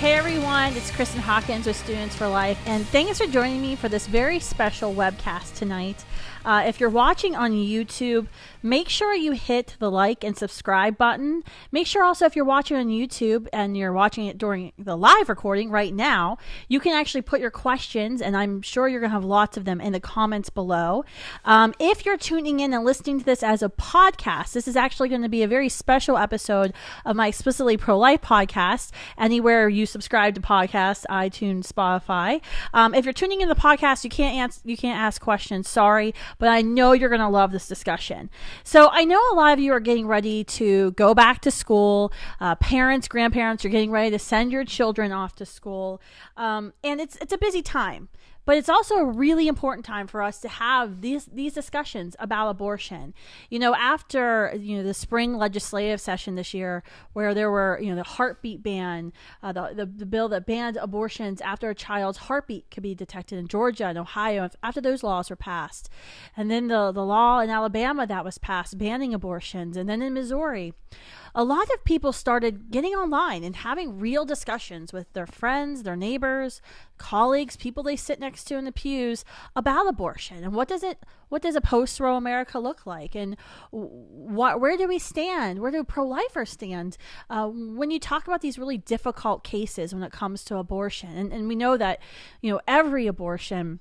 Hey everyone, it's Kristen Hawkins with Students for Life, and thanks for joining me for this very special webcast tonight. If you're watching on YouTube, make sure you hit the like and subscribe button. Make sure also if you're watching on YouTube and you're watching it during the live recording right now, you can actually put your questions, and I'm sure you're going to have lots of them in the comments below. If you're tuning in and listening to this as a podcast, this is actually going to be a very special episode of my Explicitly Pro-Life podcast, anywhere you subscribe to podcasts, iTunes, Spotify. If you're tuning in the podcast, you can't ask questions, sorry, but I know you're going to love this discussion. So I know a lot of you are getting ready to go back to school. Parents, grandparents are getting ready to send your children off to school. And it's a busy time. But it's also a really important time for us to have these discussions about abortion. You know, after the spring legislative session this year, where there were the heartbeat ban, the bill that banned abortions after a child's heartbeat could be detected in Georgia and Ohio, after those laws were passed, and then the law in Alabama that was passed banning abortions, and then in Missouri. A lot of people started getting online and having real discussions with their friends, their neighbors, colleagues, people they sit next to in the pews about abortion and what does a post-Roe America look like, and where do we stand? Where do pro-lifers stand when you talk about these really difficult cases when it comes to abortion? And we know that every abortion,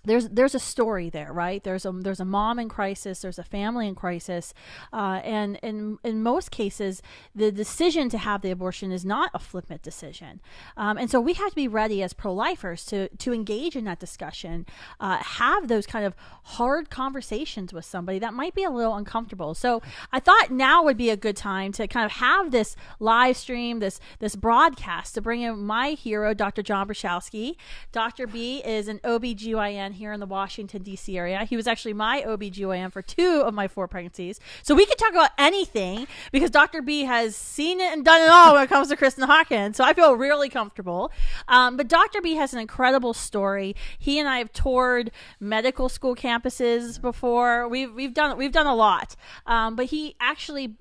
there's a story there, right? There's a mom in crisis, there's a family in crisis, and in most cases, the decision to have the abortion is not a flippant decision, and so we have to be ready as pro-lifers to engage in that discussion, have those kind of hard conversations with somebody that might be a little uncomfortable. So I thought now would be a good time to kind of have this live stream, this broadcast, to bring in my hero, Dr. John Bruchalski. Dr. B is an OBGYN here in the Washington, D.C. area. He was actually my OBGYN for 2 of my 4 pregnancies. So we can talk about anything because Dr. B has seen it and done it all when it comes to Kristen Hawkins. So I feel really comfortable. But Dr. B has an incredible story. He and I have toured medical school campuses before. We've done a lot. But he actually,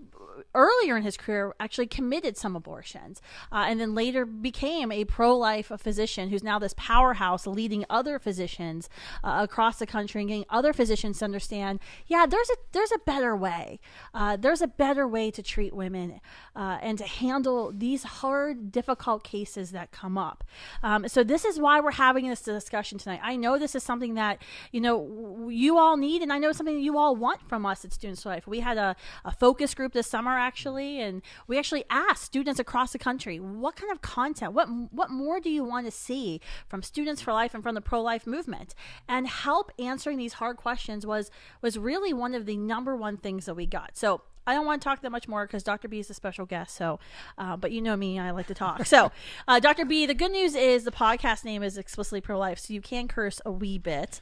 earlier in his career, actually committed some abortions, and then later became a pro-life physician who's now this powerhouse leading other physicians across the country and getting other physicians to understand, there's a better way. There's a better way to treat women and to handle these hard, difficult cases that come up. So this is why we're having this discussion tonight. I know this is something that you all need, and I know something that you all want from us at Students for Life. We had a focus group this summer actually, and we actually asked students across the country, what kind of content, what more do you want to see from Students for Life and from the pro-life movement? And help answering these hard questions was really one of the number one things that we got. So I don't want to talk that much more because Dr. B is a special guest. So, but you know me, I like to talk. So, Dr. B, the good news is the podcast name is Explicitly Pro-Life, so you can curse a wee bit.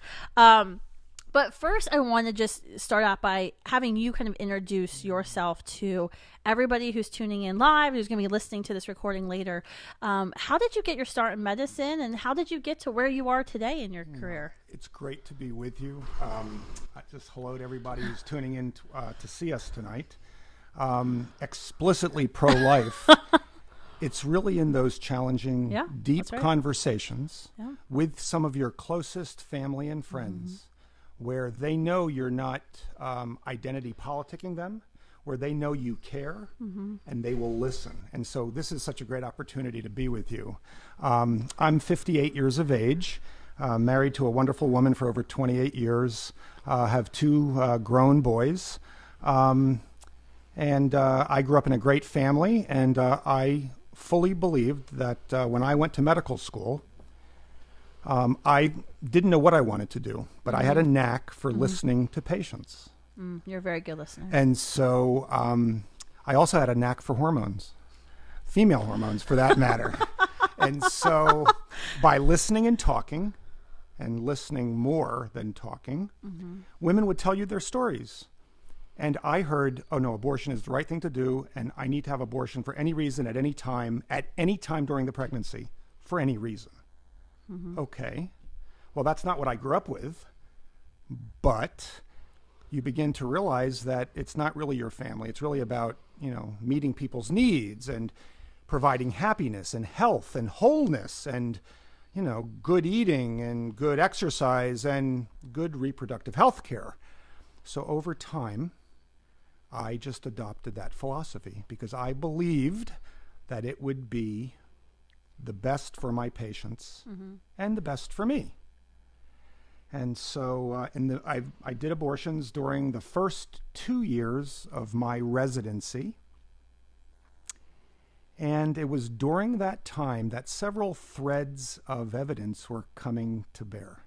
But first, I want to just start out by having you kind of introduce yourself to everybody who's tuning in live, who's going to be listening to this recording later. How did you get your start in medicine, and how did you get to where you are today in your career? It's great to be with you. Just hello to everybody who's tuning in to see us tonight. Explicitly pro-life. It's really in those challenging, deep conversations with some of your closest family and friends, where they know you're not identity politicking them, where they know you care, and they will listen. And so this is such a great opportunity to be with you. I'm 58 years of age, married to a wonderful woman for over 28 years, have 2 grown boys. And I grew up in a great family, and I fully believed that when I went to medical school, I didn't know what I wanted to do, but I had a knack for listening to patients. You're a very good listener. And so I also had a knack for hormones, female hormones for that matter. And so by listening and talking, and listening more than talking, women would tell you their stories. And I heard, oh no, abortion is the right thing to do, and I need to have abortion for any reason at any time during the pregnancy, for any reason. Okay, well, that's not what I grew up with, but you begin to realize that it's not really your family. It's really about, meeting people's needs and providing happiness and health and wholeness and, good eating and good exercise and good reproductive health care. So over time, I just adopted that philosophy because I believed that it would be the best for my patients and the best for me. And so I did abortions during the first 2 years of my residency. And it was during that time that several threads of evidence were coming to bear.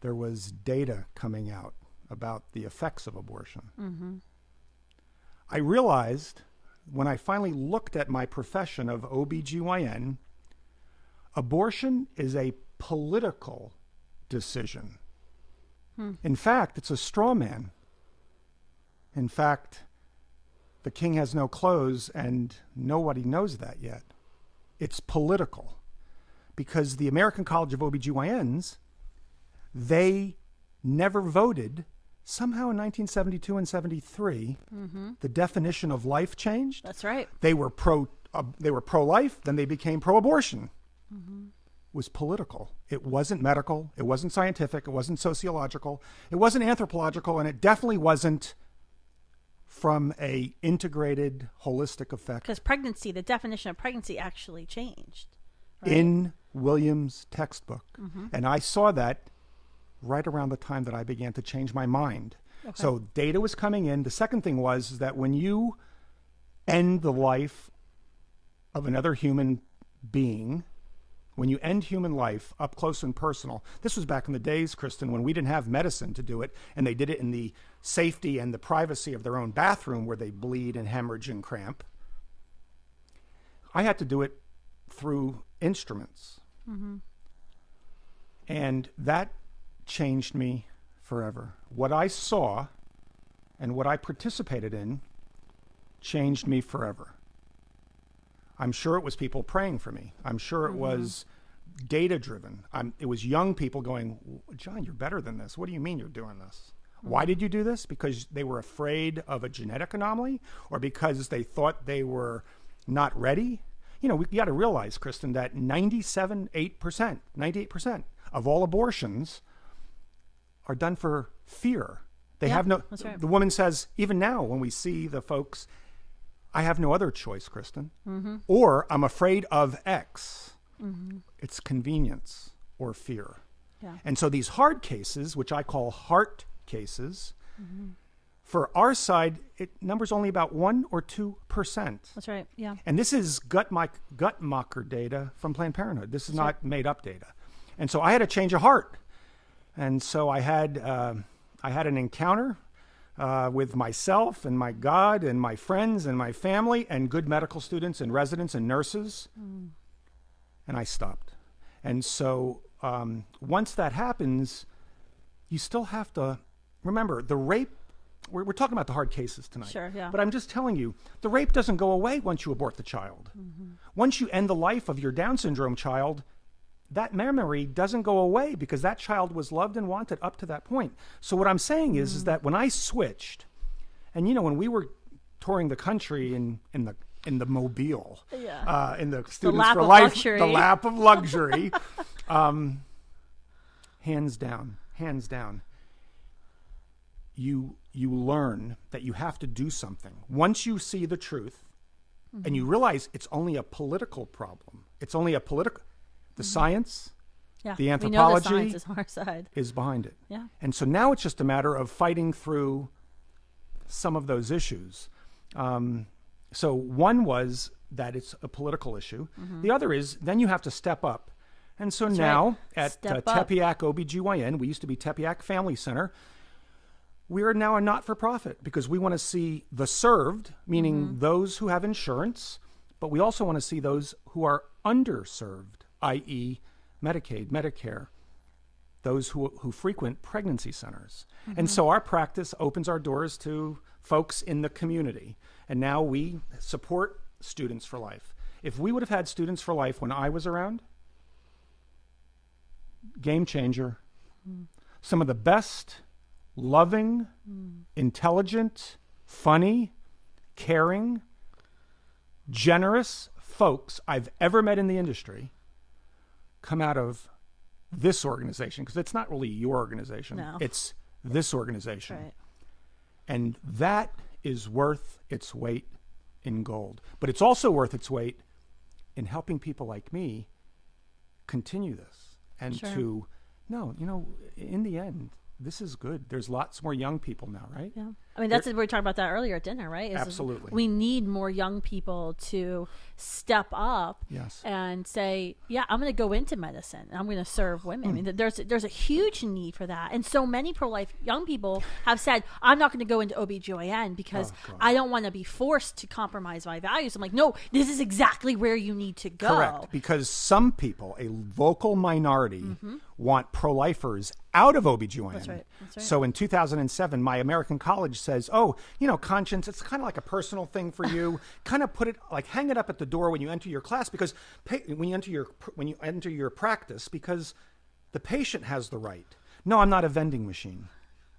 There was data coming out about the effects of abortion. I realized when I finally looked at my profession of OBGYN, abortion is a political decision. In fact, it's a straw man. In fact, the king has no clothes, and nobody knows that yet. It's political. Because the American College of OBGYNs, they never voted. Somehow in 1972 and 73, the definition of life changed. That's right. They were pro-life, then they became pro-abortion. It was political. It wasn't medical. It wasn't scientific. It wasn't sociological. It wasn't anthropological, and it definitely wasn't from a integrated, holistic effect. Because pregnancy, the definition of pregnancy actually changed. Right? In Williams' textbook. And I saw that right around the time that I began to change my mind. Okay. So data was coming in. The second thing was that when you end the life of another human being, when you end human life up close and personal, this was back in the days, Kristen, when we didn't have medicine to do it, and they did it in the safety and the privacy of their own bathroom where they bleed and hemorrhage and cramp. I had to do it through instruments. And that changed me forever. What I saw and what I participated in changed me forever. I'm sure it was people praying for me. I'm sure it was data-driven. It was young people going, John, you're better than this. What do you mean you're doing this? Why did you do this? Because they were afraid of a genetic anomaly, or because they thought they were not ready? We got to realize, Kristen, that 98% of all abortions are done for fear. They have no, that's right. The woman says, even now when we see the folks, I have no other choice, Kristen. Or I'm afraid of X. It's convenience or fear. And so these hard cases, which I call heart cases, for our side, it numbers only about 1 or 2%. That's right. Yeah. And this is gut mocker data from Planned Parenthood. This is not made up data. And so I had a change of heart. And so I had an encounter with myself and my God and my friends and my family and good medical students and residents and nurses. And I stopped. And so once that happens, you still have to remember the rape. We're talking about the hard cases tonight. Sure, yeah. But I'm just telling you, the rape doesn't go away once you abort the child. Once you end the life of your Down syndrome child, that memory doesn't go away because that child was loved and wanted up to that point. So what I'm saying is that when I switched, and when we were touring the country in the mobile, in the Students for Life, the lap of luxury, hands down, you learn that you have to do something. Once you see the truth, and you realize it's only a political problem. It's only a political. The science, the anthropology, we know the science is on our side. Is behind it. Yeah. And so now it's just a matter of fighting through some of those issues. So one was that it's a political issue. The other is then you have to step up. And so now at Tepeyac OBGYN, we used to be Tepeyac Family Center, we are now a not-for-profit because we want to see the served, meaning those who have insurance, but we also want to see those who are underserved, i.e. Medicaid, Medicare, those who frequent pregnancy centers. And so our practice opens our doors to folks in the community. And now we support Students for Life. If we would have had Students for Life when I was around, game changer. Some of the best, loving, intelligent, funny, caring, generous, folks I've ever met in the industry come out of this organization, because it's not really your organization. No. It's this organization. Right. And that is worth its weight in gold. But it's also worth its weight in helping people like me continue this. And in the end, this is good. There's lots more young people now, right? Yeah. I mean, that's what we were talking about that earlier at dinner, right? Absolutely. We need more young people to step up and say, yeah, I'm going to go into medicine. I'm going to serve women. I mean, there's a huge need for that. And so many pro-life young people have said, I'm not going to go into OBGYN because I don't want to be forced to compromise my values. I'm like, no, this is exactly where you need to go. Correct. Because some people, a vocal minority, want pro-lifers out of OBGYN. That's right. So in 2007, my American college says, conscience, it's kind of like a personal thing for you. Kind of put it, like, hang it up at the door when you enter your class, because when you enter your practice, because the patient has the right. No, I'm not a vending machine.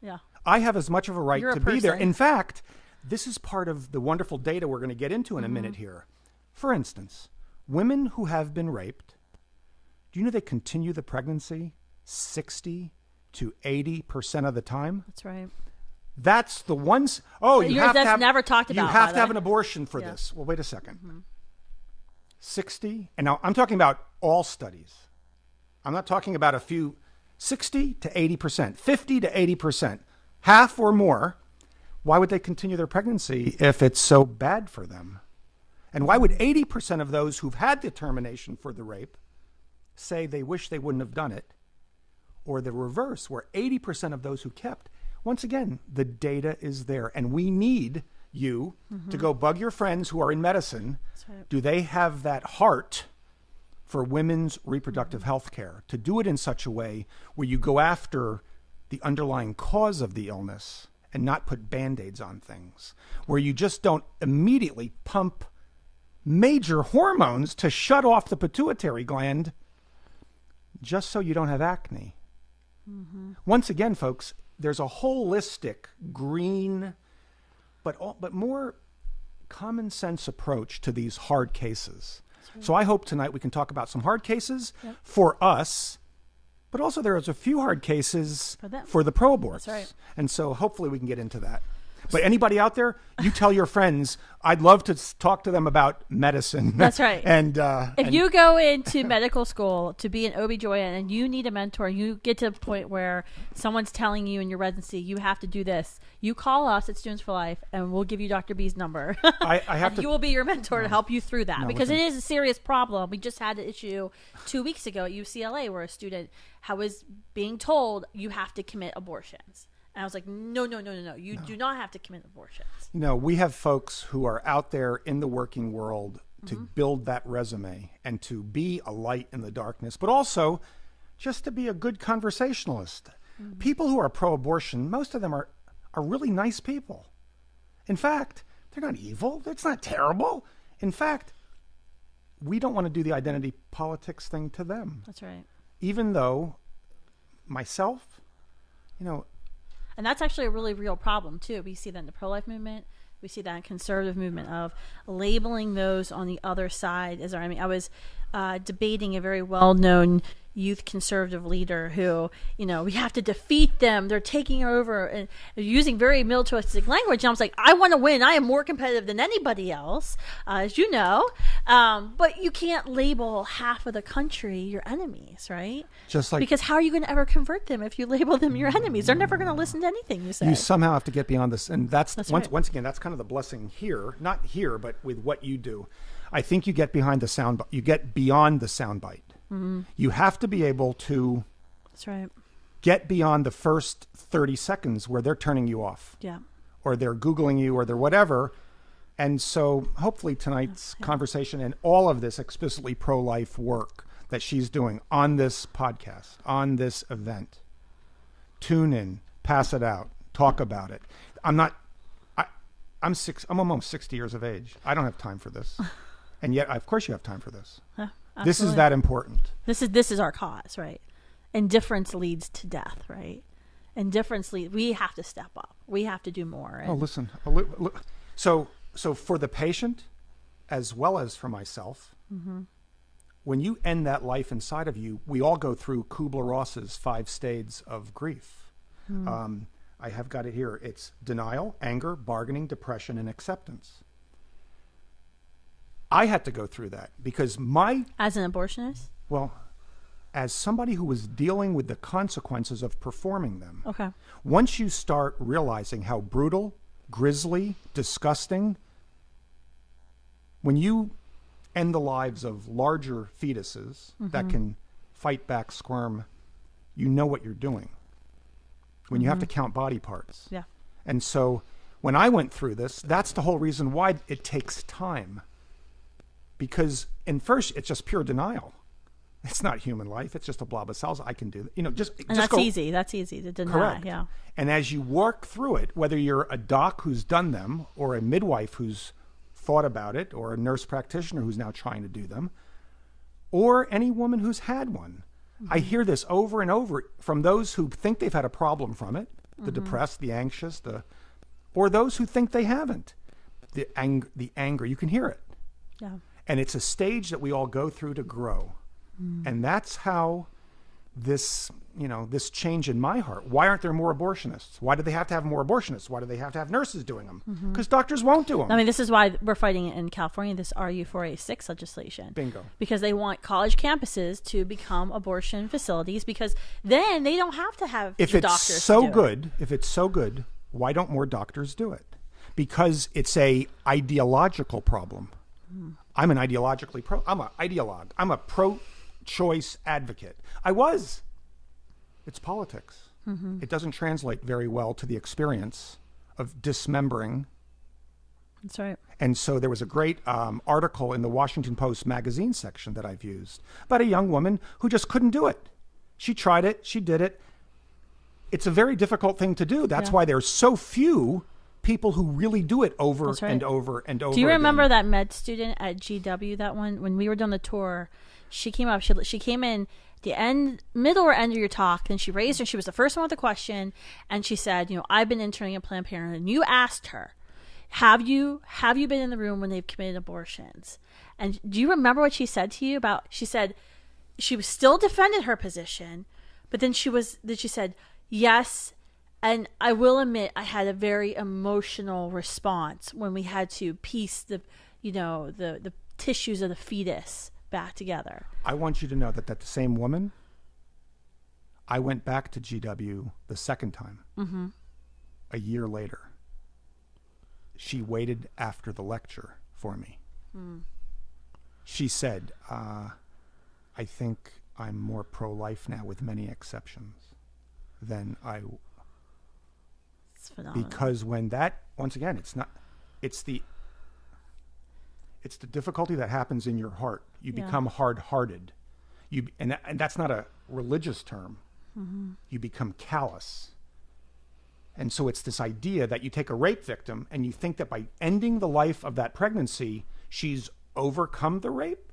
Yeah. I have as much of a right to be there. In fact, this is part of the wonderful data we're going to get into in a minute here. For instance, women who have been raped, do you know they continue the pregnancy 60 to 80% of the time? That's right. That's the ones. Oh, you have to have never talked about. You have to have an abortion for this. Well, wait a second. 60, and now I'm talking about all studies. I'm not talking about a few. 60 to 80%, 50 to 80%, half or more. Why would they continue their pregnancy if it's so bad for them? And why would 80% of those who've had the termination for the rape say they wish they wouldn't have done it? Or the reverse, where 80% of those who kept. Once again, the data is there, and we need you to go bug your friends who are in medicine. Right. Do they have that heart for women's reproductive health care, to do it in such a way where you go after the underlying cause of the illness and not put Band-Aids on things, where you just don't immediately pump major hormones to shut off the pituitary gland just so you don't have acne? Once again, folks, there's a holistic, green, but more common sense approach to these hard cases. Right. So I hope tonight we can talk about some hard cases for us, but also there's a few hard cases for the pro-aborts. That's right. And so hopefully we can get into that. But anybody out there, you tell your friends. I'd love to talk to them about medicine. That's right. And if you go into medical school to be an OBGYN and you need a mentor, you get to a point where someone's telling you in your residency, you have to do this. You call us at Students for Life, and we'll give you Dr. B's number. I have to. You will be your mentor to help you through that, because it is a serious problem. We just had an issue 2 weeks ago at UCLA where a student was being told you have to commit abortions. And I was like, no. You do not have to commit abortions. We have folks who are out there in the working world to build that resume and to be a light in the darkness, but also just to be a good conversationalist. People who are pro-abortion, most of them are really nice people. In fact, they're not evil. It's not terrible. In fact, we don't want to do the identity politics thing to them. That's right. Even though myself, and that's actually a really real problem, too. We see that in the pro-life movement. We see that in conservative movement of labeling those on the other side as our enemy. I was debating a very well-known youth conservative leader who, we have to defeat them. They're taking over and using very militaristic language. And I was like, I want to win. I am more competitive than anybody else, as you know. But you can't label half of the country your enemies, right? Just like, because how are you going to ever convert them if you label them your enemies? They're never going to listen to anything you say. You somehow have to get beyond this. And that's right. Once again, that's kind of the blessing here, not here, but with what you do. I think you get beyond the soundbite. You have to be able to get beyond the first 30 seconds where they're turning you off. Yeah. Or they're Googling you or they're whatever. And so hopefully tonight's conversation and all of this explicitly pro-life work that she's doing on this podcast, on this event, tune in, pass it out, talk about it. I'm almost 60 years of age. I don't have time for this. And yet, of course you have time for this. This is that important. This is our cause, right? Indifference leads to death, right? We have to step up. We have to do more. Listen. So for the patient, as well as for myself, when you end that life inside of you, we all go through Kubler-Ross's 5 stages of grief. I have got it here. It's denial, anger, bargaining, depression, and acceptance. I had to go through that because As an abortionist? Well, as somebody who was dealing with the consequences of performing them. Okay. Once you start realizing how brutal, grisly, disgusting, when you end the lives of larger fetuses that can fight back, squirm, you know what you're doing. When you have to count body parts. Yeah. And so when I went through this, that's the whole reason why it takes time. Because in first, it's just pure denial. It's not human life. It's just a blob of cells. I can do that. And just that's go. easy. That's easy to deny. Correct. Yeah. And as you work through it, whether you're a doc who's done them or a midwife who's thought about it or a nurse practitioner who's now trying to do them, or any woman who's had one, I hear this over and over from those who think they've had a problem from it, the depressed, the anxious, or those who think they haven't. The anger, you can hear it. Yeah. And it's a stage that we all go through to grow. And that's how this change in my heart. Why aren't there more abortionists? Why do they have to have more abortionists? Why do they have to have nurses doing them? Because doctors won't do them. I mean, this is why we're fighting in California, this RU486 legislation. Bingo. Because they want college campuses to become abortion facilities because then they don't have to have If the it's doctors so to do good, it. if it's so good, why don't more doctors do it? Because it's a ideological problem. I'm an ideologically I'm an ideologue. I'm a pro-choice advocate. I was. It's politics. It doesn't translate very well to the experience of dismembering. That's right. And so there was a great article in the Washington Post magazine section that I've used about a young woman who just couldn't do it. She tried it. She did it. It's a very difficult thing to do. That's why there's so few people who really do it over and over and over. Do you remember that med student at GW, that one, when we were doing the tour, she came up, she came in the middle or end of your talk, and she raised her, she was the first one with the question, and she said, I've been interning at Planned Parenthood, and you asked her, have you been in the room when they've committed abortions? And do you remember what she said to you she said, she was still defended her position, but then she said, yes, and I will admit I had a very emotional response when we had to piece the tissues of the fetus back together. I want you to know that the same woman, I went back to GW the second time, a year later. She waited after the lecture for me. She said, I think I'm more pro-life now with many exceptions than I... It's phenomenal. Because once again, it's the difficulty that happens in your heart. You become hard-hearted. And that's not a religious term. You become callous. And so it's this idea that you take a rape victim and you think that by ending the life of that pregnancy, she's overcome the rape?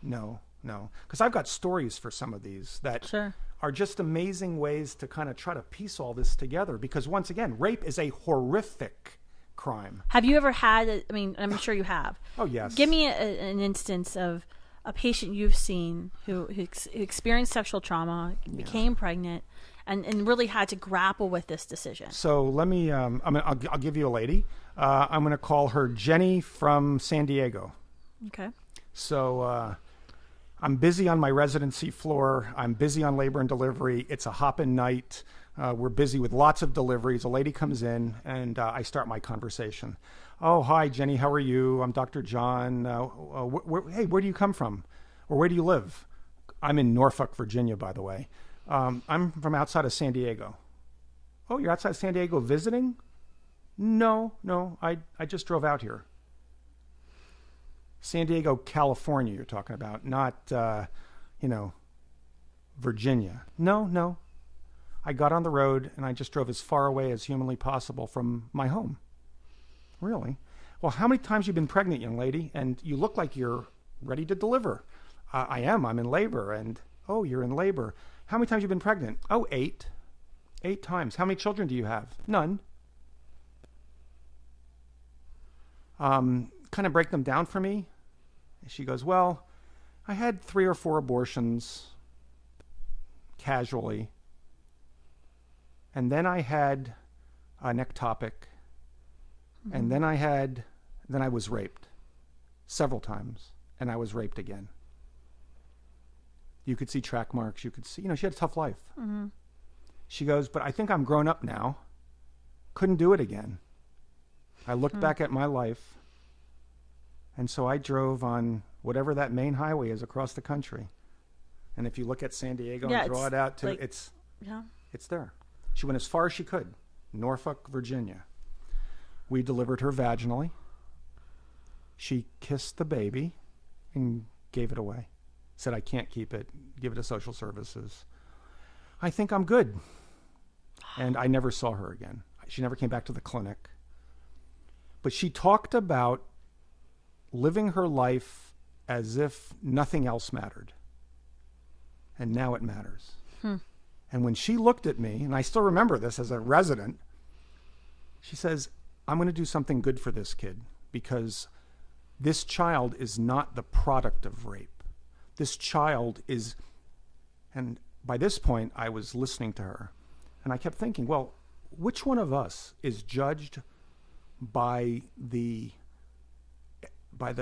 No. Because I've got stories for some of these that are just amazing ways to kind of try to piece all this together. Because once again, rape is a horrific crime. Have you ever had, I'm sure you have. Oh, yes. Give me an instance of a patient you've seen who experienced sexual trauma, became pregnant, and really had to grapple with this decision. So let me, I'll give you a lady. I'm going to call her Jenny from San Diego. Okay. So I'm busy on my residency floor. I'm busy on labor and delivery. It's a hopping night. We're busy with lots of deliveries. A lady comes in, and I start my conversation. Oh, hi, Jenny. How are you? I'm Dr. John. Hey, where do you come from? Or where do you live? I'm in Norfolk, Virginia, by the way. I'm from outside of San Diego. Oh, you're outside San Diego visiting? No, I just drove out here. San Diego, California, you're talking about, not, Virginia. No. I got on the road and I just drove as far away as humanly possible from my home. Really? Well, how many times have you been pregnant, young lady? And you look like you're ready to deliver. I am. I'm in labor. And, oh, you're in labor. How many times have you been pregnant? Oh, 8. 8 times. How many children do you have? None. kind of break them down for me. She goes, well, I had 3 or 4 abortions casually. And then I had an ectopic. Mm-hmm. And then I was raped several times. And I was raped again. You could see track marks. You could see, she had a tough life. Mm-hmm. She goes, but I think I'm grown up now. Couldn't do it again. I looked back at my life. And so I drove on whatever that main highway is across the country. And if you look at San Diego and draw it out to, it's there. She went as far as she could. Norfolk, Virginia. We delivered her vaginally. She kissed the baby and gave it away. Said, I can't keep it. Give it to social services. I think I'm good. And I never saw her again. She never came back to the clinic. But she talked about living her life as if nothing else mattered. And now it matters. And when she looked at me, and I still remember this as a resident, she says, I'm going to do something good for this kid because this child is not the product of rape. This child is, and by this point I was listening to her and I kept thinking, well, which one of us is judged by the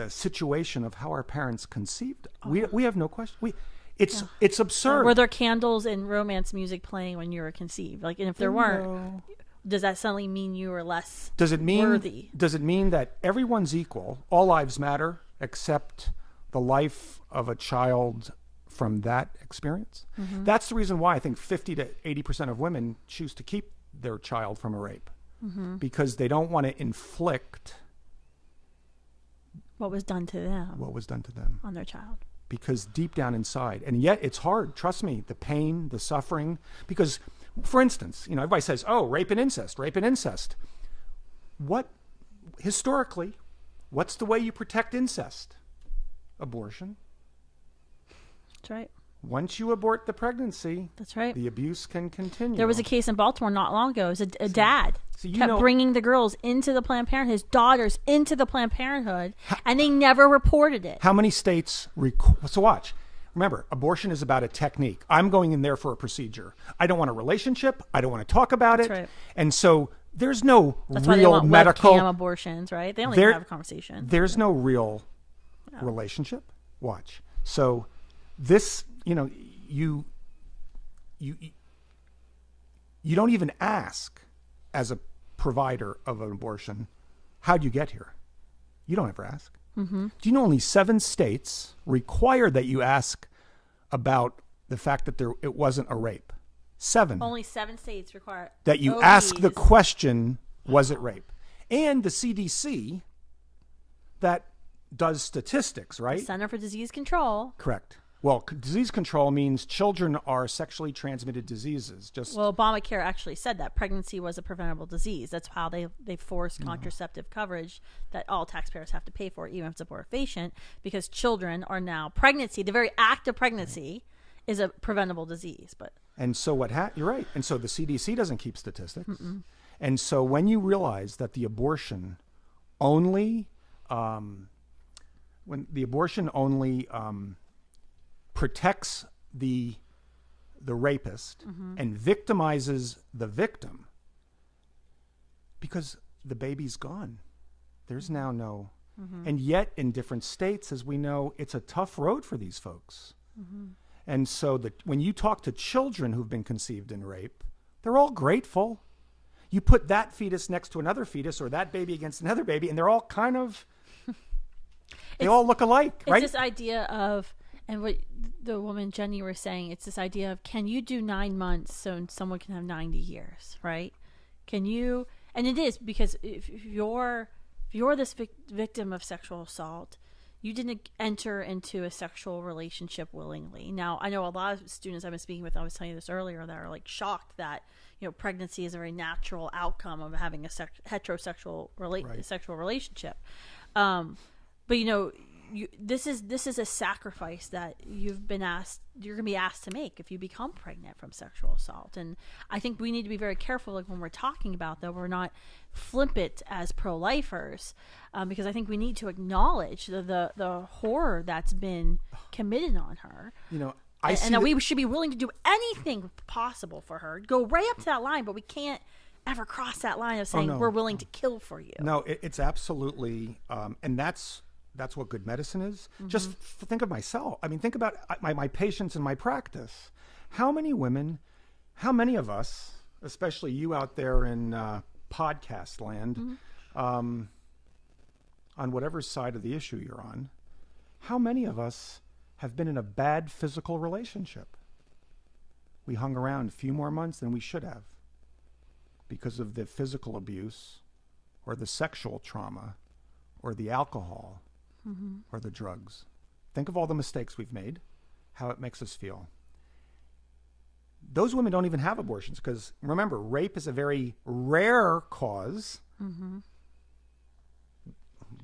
situation of how our parents conceived? We have no question. It's absurd. Were there candles and romance music playing when you were conceived? Like, and if there weren't, does that suddenly mean you were less worthy? Does it mean that everyone's equal? All lives matter except the life of a child from that experience? Mm-hmm. That's the reason why I think 50 to 80% of women choose to keep their child from a rape. Mm-hmm. Because they don't want to inflict what was done to them on their child. Because deep down inside, and yet it's hard, trust me, the pain, the suffering, because, for instance, everybody says, oh, rape and incest. Historically, what's the way you protect incest? Abortion. That's right. Once you abort the pregnancy, that's right, the abuse can continue. There was a case in Baltimore not long ago. It was a dad kept bringing the girls into the Planned Parenthood, his daughters into the Planned Parenthood, and they never reported it. How many states so watch. Remember, abortion is about a technique. I'm going in there for a procedure. I don't want a relationship. I don't want to talk about it. That's right. And so there's no That's real why they want medical webcam abortions, right? They only have a conversation. There's no real relationship. Watch. So this, you don't even ask as a provider of an abortion, how'd you get here? You don't ever ask. Mm-hmm. Do you know only 7 states require that you ask about the fact that it wasn't a rape? 7. Only 7 states require that you ask the question, was it rape? And the CDC that does statistics, right? The Center for Disease Control. Correct. Well, disease control means children are sexually transmitted diseases. Well, Obamacare actually said that pregnancy was a preventable disease. That's how they forced contraceptive coverage that all taxpayers have to pay for, even if it's abortifacient, because children are now pregnancy. The very act of pregnancy is a preventable disease. And so you're right. And so the CDC doesn't keep statistics. Mm-mm. And so when you realize that the abortion only protects the rapist and victimizes the victim because the baby's gone. There's now no... And yet in different states, as we know, it's a tough road for these folks. And so when you talk to children who've been conceived in rape, they're all grateful. You put that fetus next to another fetus or that baby against another baby, and they're all kind of... they all look alike, right? It's this idea of... And what the woman, Jenny, were saying, it's this idea of, can you do 9 months so someone can have 90 years, right? Can you, and it is, because if you're this victim of sexual assault, you didn't enter into a sexual relationship willingly. Now, I know a lot of students I've been speaking with, I was telling you this earlier, that are like shocked that, pregnancy is a very natural outcome of having a heterosexual sexual relationship. But, this is a sacrifice that you're going to be asked to make if you become pregnant from sexual assault. And I think we need to be very careful, like when we're talking about that, we're not flippant as pro-lifers, because I think we need to acknowledge the horror that's been committed on her. And that we should be willing to do anything possible for her. Go right up to that line, but we can't ever cross that line of saying we're willing to kill for you. No, it's absolutely, and that's what good medicine is. Mm-hmm. Just think of myself. I mean, think about my patients in my practice. How many of us, especially you out there in podcast land, mm-hmm. On whatever side of the issue you're on, how many of us have been in a bad physical relationship? We hung around a few more months than we should have because of the physical abuse or the sexual trauma or the alcohol mm-hmm. or the drugs. Think of all the mistakes we've made, how it makes us feel. Those women don't even have abortions because, remember, rape is a very rare cause. Mm-hmm.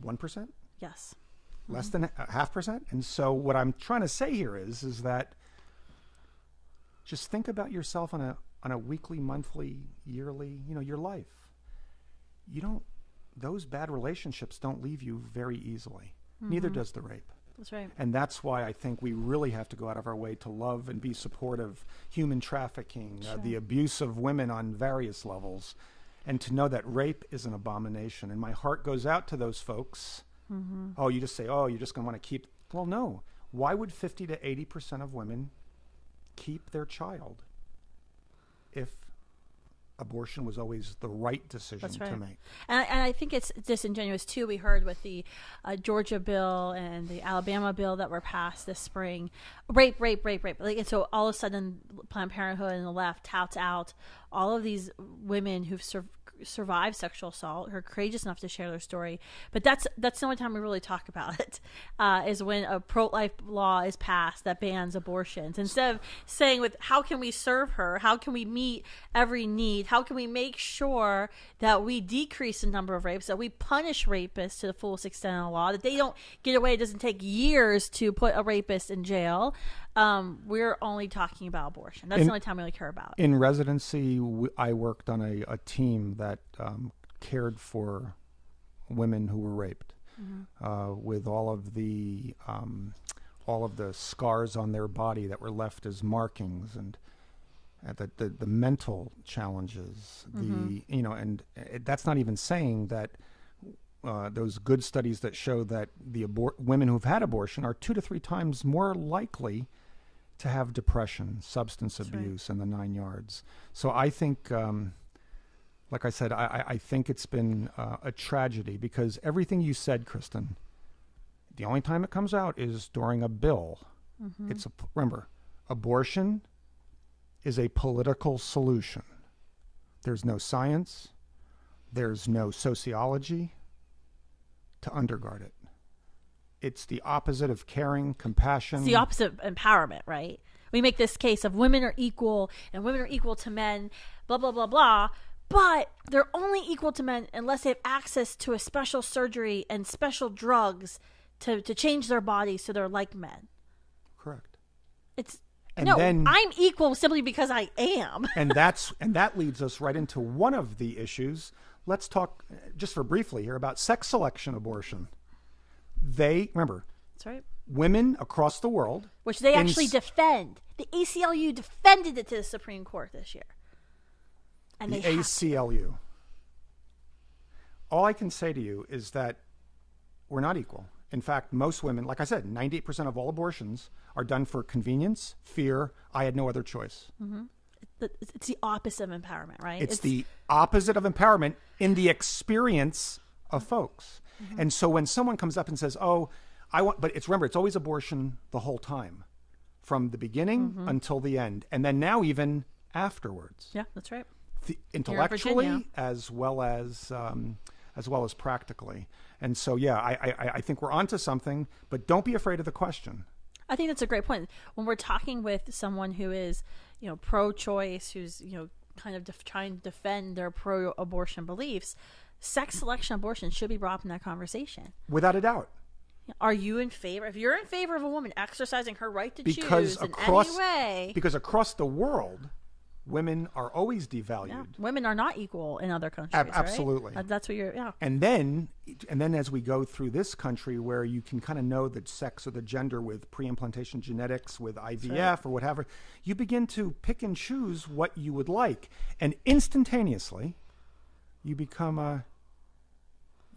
1%? Yes. Less than 0.5%. And so what I'm trying to say here is that just think about yourself on a weekly, monthly, yearly, your life. Those bad relationships don't leave you very easily. Mm-hmm. Neither does the rape. That's right. And that's why I think we really have to go out of our way to love and be supportive, human trafficking, sure. The abuse of women on various levels, and to know that rape is an abomination. And my heart goes out to those folks. Mm-hmm. Oh, you just say, you're just going to want to keep. Well, no. Why would 50 to 80% of women keep their child if abortion was always the right decision to make? And I think it's disingenuous, too. We heard with the Georgia bill and the Alabama bill that were passed this spring, rape. And so all of a sudden, Planned Parenthood and the left touts out all of these women who've survived sexual assault, who are courageous enough to share their story. But that's the only time we really talk about it, is when a pro-life law is passed that bans abortions. Instead of saying, how can we serve her? How can we meet every need? How can we make sure that we decrease the number of rapes, that we punish rapists to the fullest extent of the law, that they don't get away? It doesn't take years to put a rapist in jail. We're only talking about abortion. That's the only time we really care about it. In residency, I worked on a team that cared for women who were raped, mm-hmm. With all of the scars on their body that were left as markings, and the mental challenges. Mm-hmm. That's not even saying that those good studies that show that women who've had abortion are 2 to 3 times more likely to have depression, substance abuse, and the 9 yards. So I think, like I said, I think it's been a tragedy, because everything you said, Kristen, the only time it comes out is during a bill. Mm-hmm. Remember, abortion is a political solution. There's no science, there's no sociology to undergird it. It's the opposite of caring, compassion. It's the opposite of empowerment, right? We make this case of women are equal and women are equal to men, blah, blah, blah, blah. But they're only equal to men unless they have access to a special surgery and special drugs to change their bodies so they're like men. Correct. I'm equal simply because I am. and that leads us right into one of the issues. Let's talk just for briefly here about sex selection abortion. Remember, that's right. Women across the world, which they actually defend. The ACLU defended it to the Supreme Court this year. And the ACLU. All I can say to you is that we're not equal. In fact, most women, like I said, 98% of all abortions are done for convenience, fear. I had no other choice. Mm-hmm. It's the opposite of empowerment, right? It's the opposite of empowerment in the experience of folks. Mm-hmm. And so when someone comes up and says, remember, it's always abortion the whole time, from the beginning mm-hmm. until the end. And then now even afterwards. Yeah, that's right. Intellectually as well as practically. And so, yeah, I think we're onto something, but don't be afraid of the question. I think that's a great point. When we're talking with someone who is, pro-choice, who's, kind of trying to defend their pro-abortion beliefs, sex selection abortion should be brought up in that conversation. Without a doubt. Are you in favor? If you're in favor of a woman exercising her right to choose in any way. Because across the world, women are always devalued. Yeah. Women are not equal in other countries. Absolutely. Right? That's what you're, And then as we go through this country where you can kind of know the sex or the gender with pre-implantation genetics, with IVF or whatever, you begin to pick and choose what you would like. And instantaneously, you become a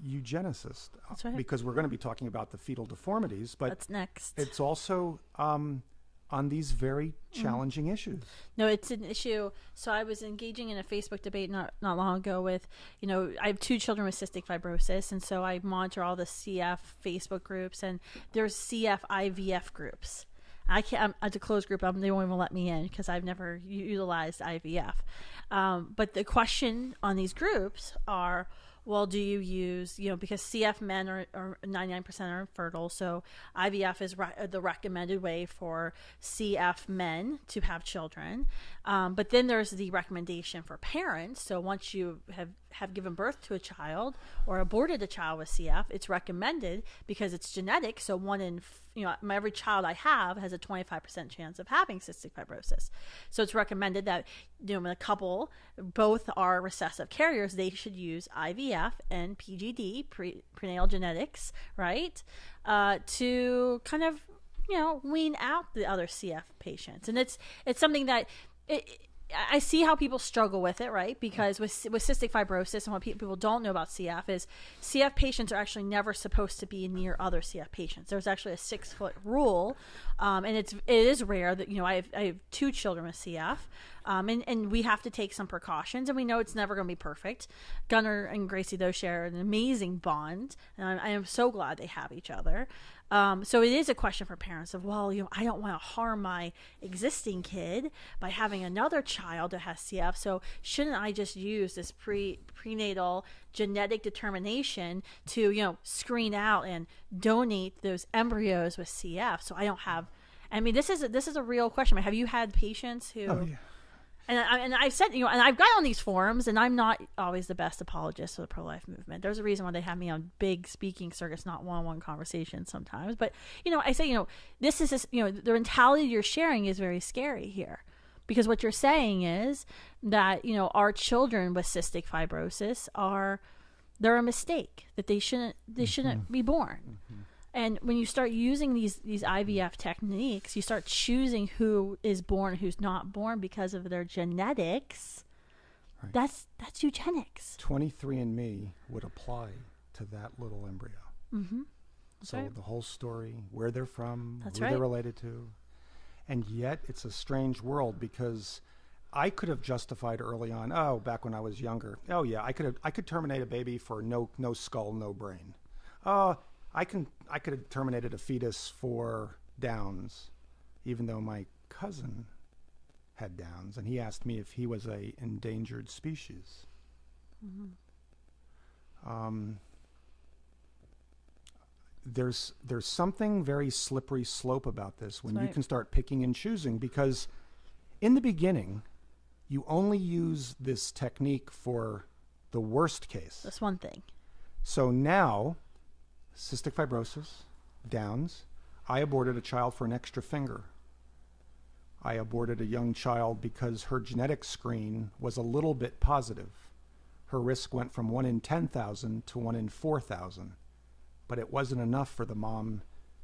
eugenicist. That's right. Because we're going to be talking about the fetal deformities, but that's next. It's also on these very challenging issues. No, it's an issue. So I was engaging in a Facebook debate not long ago with, I have 2 children with cystic fibrosis, and so I monitor all the CF Facebook groups, and there's CF IVF groups. I can't. As a closed group, they won't even let me in because I've never utilized IVF. But the question on these groups are, well, do you use, because CF men are 99% are infertile, so IVF is the recommended way for CF men to have children. But then there's the recommendation for parents. So once you have given birth to a child or aborted a child with CF, it's recommended because it's genetic. So every child I have has a 25% chance of having cystic fibrosis. So it's recommended that when a couple both are recessive carriers, they should use IVF and PGD, prenatal genetics, right, to kind of wean out the other CF patients. And it's something that I see how people struggle with it, right? Because with cystic fibrosis, and what people don't know about CF is CF patients are actually never supposed to be near other CF patients. There's actually a 6-foot rule, and it is rare that I have 2 children with CF, and we have to take some precautions, and we know it's never going to be perfect. Gunnar and Gracie, though, share an amazing bond, and I am so glad they have each other. So it is a question for parents of, I don't want to harm my existing kid by having another child that has CF. So shouldn't I just use this prenatal genetic determination to, screen out and donate those embryos with CF? So I don't have, this is a real question. Have you had patients who, oh, yeah. And I've said, and I've got on these forums, and I'm not always the best apologist for the pro-life movement. There's a reason why they have me on big speaking circuits, not one-on-one conversations sometimes. But, I say, the mentality you're sharing is very scary here. Because what you're saying is that, our children with cystic fibrosis they're a mistake, that they shouldn't be born. Mm-hmm. And when you start using these IVF techniques, you start choosing who is born, who's not born because of their genetics. Right. That's eugenics. 23andMe would apply to that little embryo. Mm-hmm. So right. The whole story, where they're from, that's who right. they're related to. And yet it's a strange world because I could have justified early on, back when I was younger, I could terminate a baby for no skull, no brain. I could have terminated a fetus for Downs, even though my cousin had Downs, and he asked me if he was a endangered species. Mm-hmm. There's something very slippery slope about this when you can start picking and choosing, because in the beginning, you only use this technique for the worst case. That's one thing. So now, cystic fibrosis, Downs. I aborted a child for an extra finger. I aborted a young child because her genetic screen was a little bit positive. Her risk went from 1 in 10,000 to 1 in 4,000. But it wasn't enough for the mom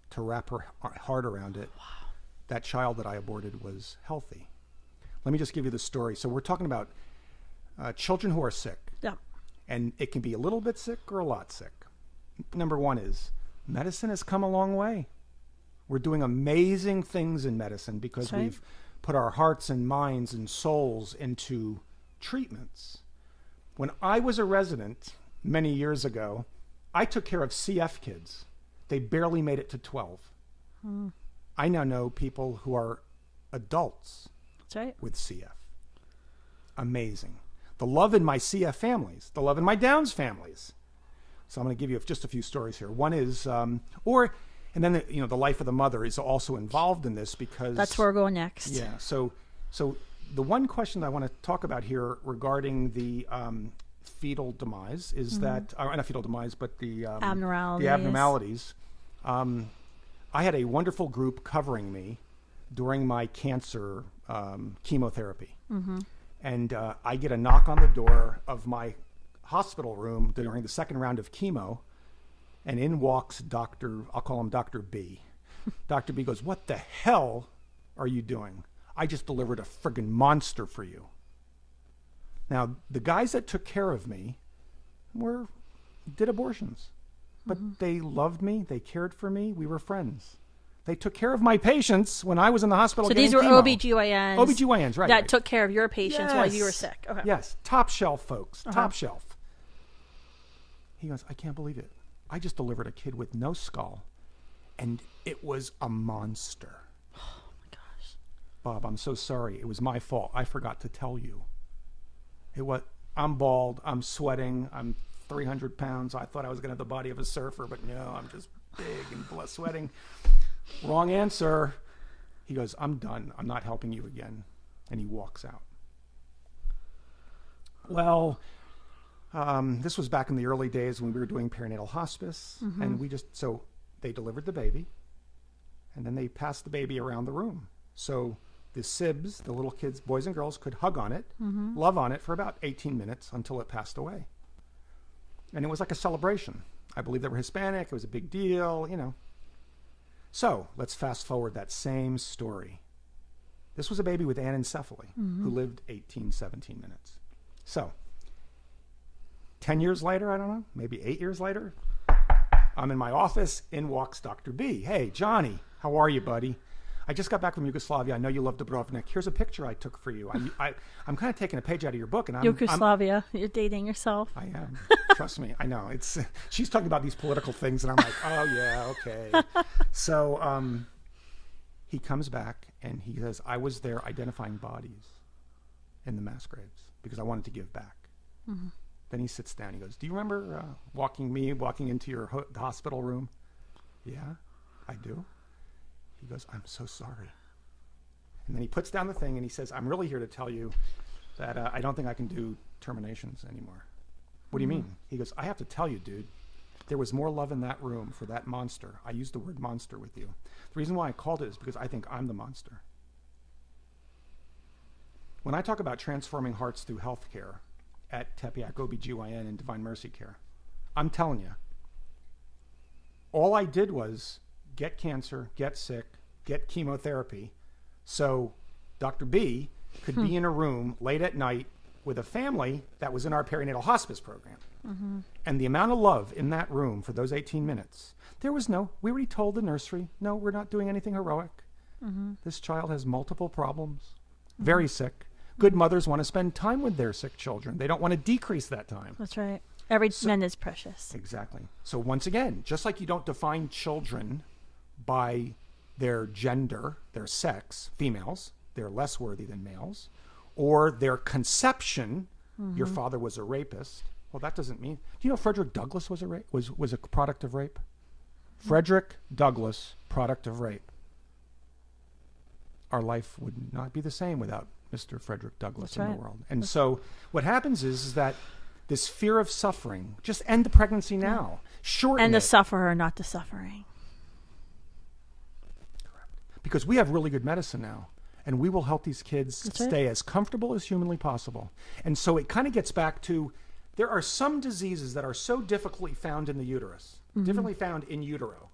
to wrap her heart around it. Wow. That child that I aborted was healthy. Let me just give you the story. So we're talking about children who are sick. Yeah. And it can be a little bit sick or a lot sick. Number one is medicine has come a long way. We're doing amazing things in medicine because we've put our hearts and minds and souls into treatments. When I was a resident many years ago, I took care of CF kids. They barely made it to 12. I now know people who are adults with CF. Amazing. The love in my CF families, the love in my Downs families. So I'm going to give you just a few stories here. One is, and then the life of the mother is also involved in this because that's where we're going next. Yeah. So the one question that I want to talk about here regarding the fetal demise is that, not fetal demise, but the abnormalities. The abnormalities. I had a wonderful group covering me during my cancer chemotherapy. Mm-hmm. And I get a knock on the door of my hospital room during the second round of chemo, and in walks I'll call him Dr. B. Dr. B goes, "What the hell are you doing? I just delivered a friggin' monster for you." Now, the guys that took care of me did abortions, but they loved me. They cared for me. We were friends. They took care of my patients when I was in the hospital. So these were chemo. OBGYNs. OBGYNs, right. That took care of your patients while you were sick. Okay. Yes. Top shelf, folks. Top shelf. He goes, "I can't believe it. I just delivered a kid with no skull, and it was a monster." Oh, my gosh. "Bob, I'm so sorry. It was my fault. I forgot to tell you." I'm bald. I'm sweating. I'm 300 pounds. I thought I was going to have the body of a surfer, but no, I'm just big and sweating. "Wrong answer." He goes, "I'm done. I'm not helping you again." And he walks out. Well, this was back in the early days when we were doing perinatal hospice. Mm-hmm. And so they delivered the baby, and then they passed the baby around the room. So the sibs, the little kids, boys and girls, could hug on it, love on it for about 18 minutes until it passed away. And it was like a celebration. I believe they were Hispanic. It was a big deal, So let's fast forward that same story. This was a baby with anencephaly who lived 18, 17 minutes. So 10 years later, I don't know, maybe 8 years later, I'm in my office. In walks Dr. B. "Hey, Johnny, how are you, buddy? I just got back from Yugoslavia. I know you love Dubrovnik. Here's a picture I took for you. I'm kind of taking a page out of your book." And Yugoslavia. You're dating yourself. I am. Trust me. I know. She's talking about these political things, and I'm like, "Oh yeah, okay." So he comes back and he says, "I was there identifying bodies in the mass graves because I wanted to give back." Mm-hmm. Then he sits down. He goes, "Do you remember walking into your hospital room?" "Yeah, I do." He goes, "I'm so sorry." And then he puts down the thing and he says, "I'm really here to tell you that I don't think I can do terminations anymore." "What do you mean?" He goes, "I have to tell you, dude, there was more love in that room for that monster." I used the word monster with you. The reason why I called it is because I think I'm the monster. When I talk about transforming hearts through healthcare at Tepeyac OBGYN and Divine Mercy Care, I'm telling you, all I did was get cancer, get sick, get chemotherapy, so Dr. B could be in a room late at night with a family that was in our perinatal hospice program. Mm-hmm. And the amount of love in that room for those 18 minutes, we already told the nursery, "No, we're not doing anything heroic. Mm-hmm. This child has multiple problems, very sick. Good mothers want to spend time with their sick children. They don't want to decrease that time." That's right. Every minute is precious. Exactly. So once again, just like you don't define children by their gender, their sex, females, they're less worthy than males, or their conception, your father was a rapist. Well, that doesn't mean. Do you know Frederick Douglass was a product of rape? Frederick Douglass, product of rape. Our life would not be the same without Mr. Frederick Douglass in the world. And so what happens is that this fear of suffering, just end the pregnancy now. Shorten and the sufferer, not the suffering. Because we have really good medicine now, and we will help these kids stay as comfortable as humanly possible. And so it kind of gets back to, there are some diseases that are so difficultly found in the uterus, differently found in utero.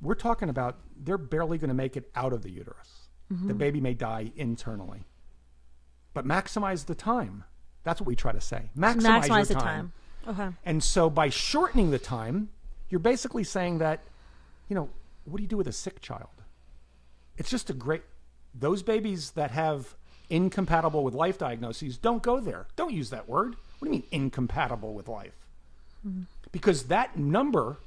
We're talking about they're barely going to make it out of the uterus. The baby may die internally. But maximize the time. That's what we try to say. Maximize the time. Okay. And so by shortening the time, you're basically saying that, what do you do with a sick child? It's just those babies that have incompatible with life diagnoses, don't go there. Don't use that word. What do you mean incompatible with life? Mm-hmm. Because that number,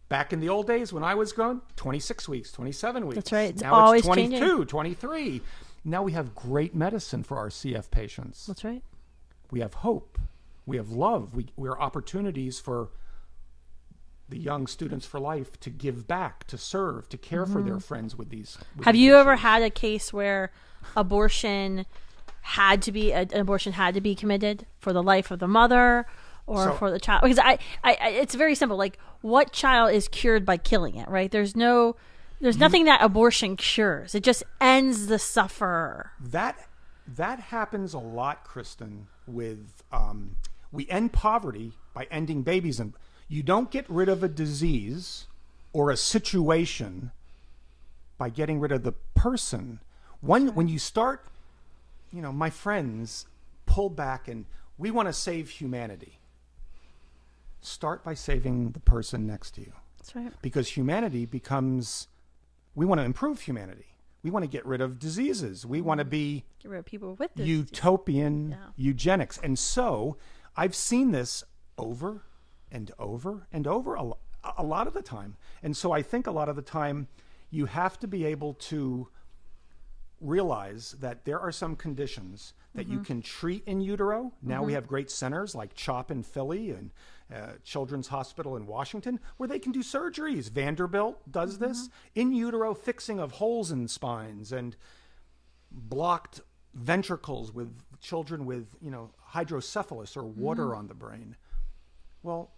back in the old days when I was growing, 26 weeks, 27 weeks. That's right. Now always it's 22, changing. 23. Now we have great medicine for our CF patients. That's right. We have hope. We have love. We are opportunities for the young students for life to give back, to serve, to care for their friends with these. Have you ever had a case where abortion had to be committed for the life of the mother, or for the child? Because it's very simple. Like, what child is cured by killing it, right? There's nothing that abortion cures. It just ends the sufferer. That happens a lot, Kristen, with we end poverty by ending babies. And you don't get rid of a disease or a situation by getting rid of the person. When you start, my friends pull back and we want to save humanity. Start by saving the person next to you. That's right. Because humanity becomes, we want to improve humanity. We want to get rid of diseases. We want to be get rid of people with utopian eugenics. And so I've seen this over and over and over a lot of the time. And so I think a lot of the time you have to be able to realize that there are some conditions that you can treat in utero. Now we have great centers like CHOP in Philly and Children's Hospital in Washington where they can do surgeries. Vanderbilt does this. In utero fixing of holes in spines and blocked ventricles with children with, hydrocephalus or water on the brain. Well,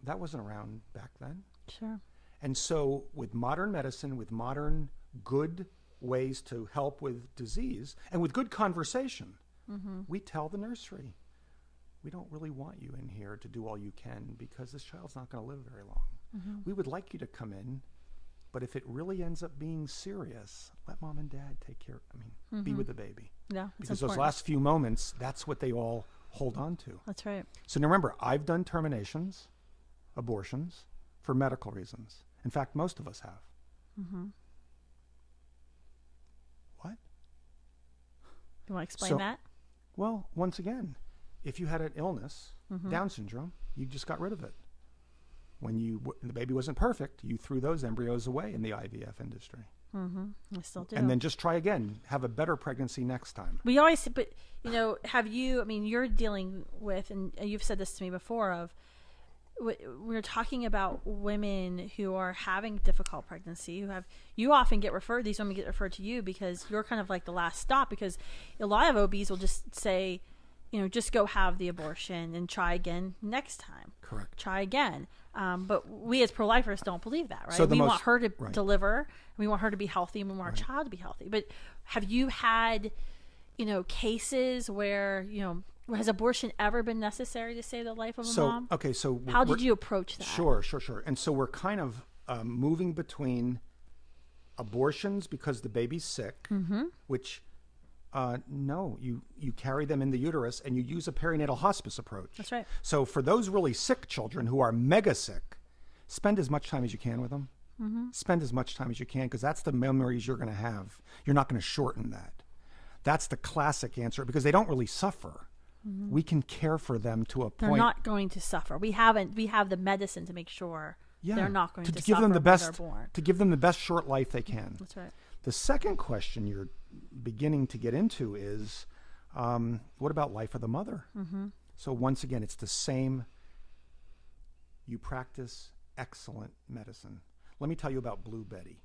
that wasn't around back then. Sure. And so with modern medicine, with modern good ways to help with disease and with good conversation, we tell the nursery, we don't really want you in here to do all you can because this child's not going to live very long. We would like you to come in, but if it really ends up being serious, let mom and dad take care. Be with the baby. Yeah, because those last few moments, that's what they all hold on to. That's right. So now remember, I've done terminations, abortions, for medical reasons. In fact, most of us have. What? You want to explain that? Well, once again, if you had an illness, Down syndrome, you just got rid of it. When the baby wasn't perfect, you threw those embryos away in the IVF industry. I still do. And then just try again. Have a better pregnancy next time. We always, but have you? you're dealing with, and you've said this to me before. Of we're talking about women who are having difficult pregnancy. You often get referred. These women get referred to you because you're kind of like the last stop. Because a lot of OBs will just say, just go have the abortion and try again next time. Correct. Try again. But we as pro-lifers don't believe that, right? So we want her to deliver. We want her to be healthy, and we want our child to be healthy. But have you had, cases where, has abortion ever been necessary to save the life of a mom? Okay, so how did you approach that? Sure. And so we're kind of moving between abortions because the baby's sick, which no, you carry them in the uterus and you use a perinatal hospice approach. That's right. So for those really sick children who are mega sick, spend as much time as you can with them. Spend as much time as you can because that's the memories you're going to have. You're not going to shorten that. That's the classic answer because they don't really suffer. We can care for them to a point. They're not going to suffer. We have the medicine to make sure they're not going to give suffer them the best, when they're born. to give them the best short life they can. That's right. The second question you're beginning to get into is, what about life of the mother? So once again, it's the same. You practice excellent medicine. Let me tell you about Blue Betty.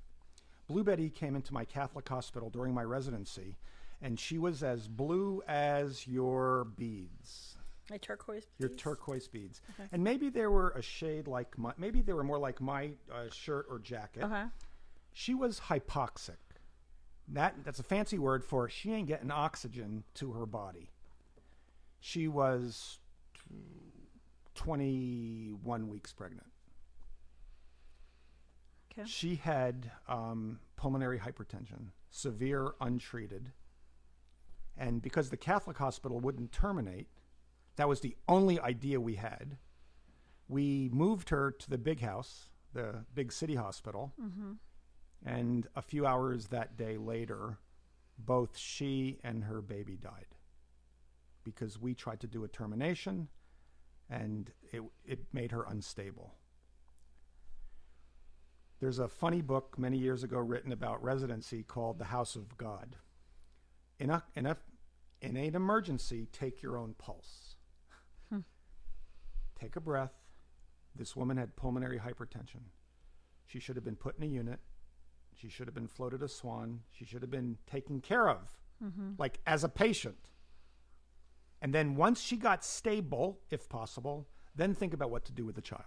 Blue Betty came into my Catholic hospital during my residency, and she was as blue as your beads. My turquoise beads? Your turquoise beads. Okay. And maybe they were a shade like maybe they were more like my shirt or jacket. Okay. She was hypoxic. That's a fancy word for she ain't getting oxygen to her body. She was 21 weeks pregnant. Okay. She had pulmonary hypertension, severe, untreated. And because the Catholic hospital wouldn't terminate, that was the only idea we had. We moved her to the big house, the big city hospital. And a few hours that day later, both she and her baby died because we tried to do a termination and it made her unstable. There's a funny book many years ago written about residency called The House of God. In an emergency, take your own pulse. Take a breath. This woman had pulmonary hypertension. She should have been put in a unit. She should have been floated a swan. She should have been taken care of, like as a patient. And then once she got stable, if possible, Then think about what to do with the child.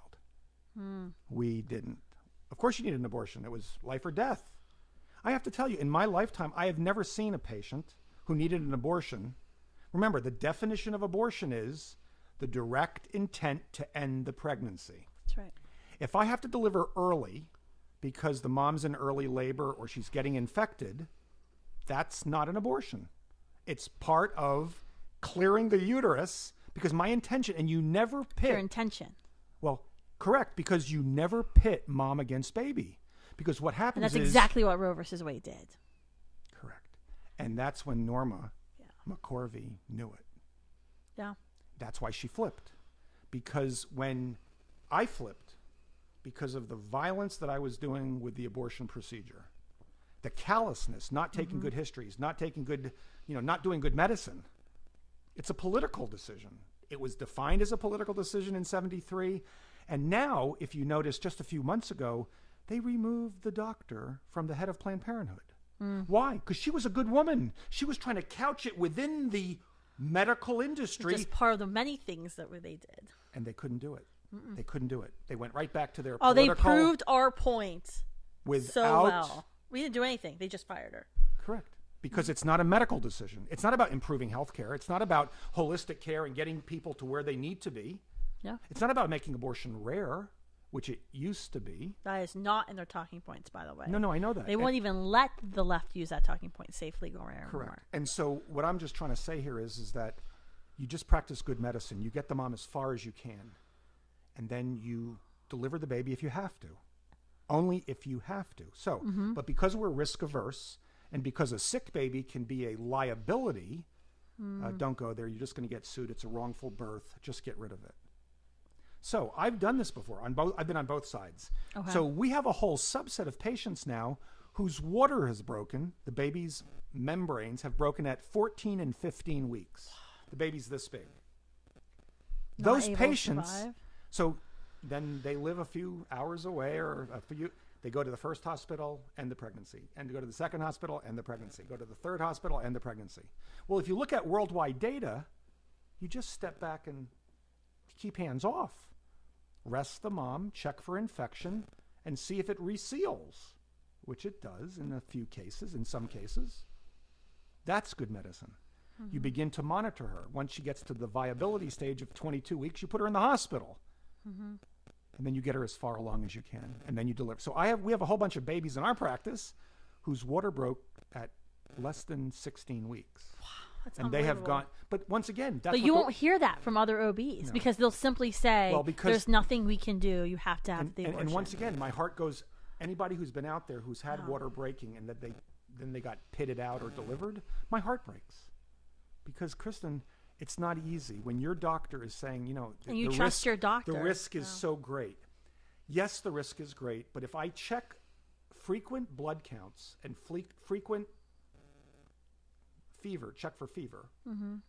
We didn't. Of course you need an abortion. It was life or death. I have to tell you, in my lifetime, I have never seen a patient who needed an abortion. Remember, the definition of abortion is the direct intent to end the pregnancy. That's right. If I have to deliver early because the mom's in early labor or she's getting infected, that's not an abortion. It's part of clearing the uterus because my intention, and you never pit. Your intention. Well, correct, because you never pit mom against baby. Because what happens is... And that's exactly what Roe versus Wade did. Correct. And that's when Norma McCorvey knew it. Yeah. That's why she flipped. Because when I flipped, because of the violence that I was doing with the abortion procedure, the callousness, not taking good histories, not taking good, not doing good medicine, it's a political decision. It was defined as a political decision in 73. And now, if you notice, just a few months ago, they removed the doctor from the head of Planned Parenthood. Why? Because she was a good woman. She was trying to couch it within the medical industry. Just part of the many things that they did. And they couldn't do it. They couldn't do it. They went right back to their political... they proved our point without... so well. We didn't do anything. They just fired her. Correct. Because it's not a medical decision. It's not about improving healthcare. It's not about holistic care and getting people to where they need to be. Yeah. It's not about making abortion rare, which it used to be. That is not in their talking points, by the way. No, I know that. They won't even let the left use that talking point safely go rare. Correct. Anymore. And so what I'm just trying to say here is that you just practice good medicine. You get the mom as far as you can. And then you deliver the baby if you have to. Only if you have to. So, but because we're risk averse and because a sick baby can be a liability, don't go there. You're just going to get sued. It's a wrongful birth. Just get rid of it. So I've done this before. I've been on both sides. Okay. So we have a whole subset of patients now whose water has broken. The baby's membranes have broken at 14 and 15 weeks. The baby's this big. Not Those patients... survive. So then they live a few hours away they go to the first hospital, end the pregnancy, and go to the second hospital, end the pregnancy, go to the third hospital, end the pregnancy. Well, if you look at worldwide data, you just step back and keep hands off. Rest the mom, check for infection, and see if it reseals, which it does in a few cases, in some cases. That's good medicine. You begin to monitor her. Once she gets to the viability stage of 22 weeks, you put her in the hospital. And then you get her as far along as you can, and then you deliver. So we have a whole bunch of babies in our practice whose water broke at less than 16 weeks. Wow, that's and they have gone. But once again, that's but you won't hear that from other OBs because they'll simply say, "There's nothing we can do. You have to have the abortion." And once again, my heart goes. Anybody who's been out there who's had water breaking and that they got pitted out or delivered, my heart breaks, because Kristen, it's not easy when your doctor is saying, and you trust your doctor. The risk is so great. Yes, the risk is great, but if I check frequent blood counts and frequent fever, check for fever,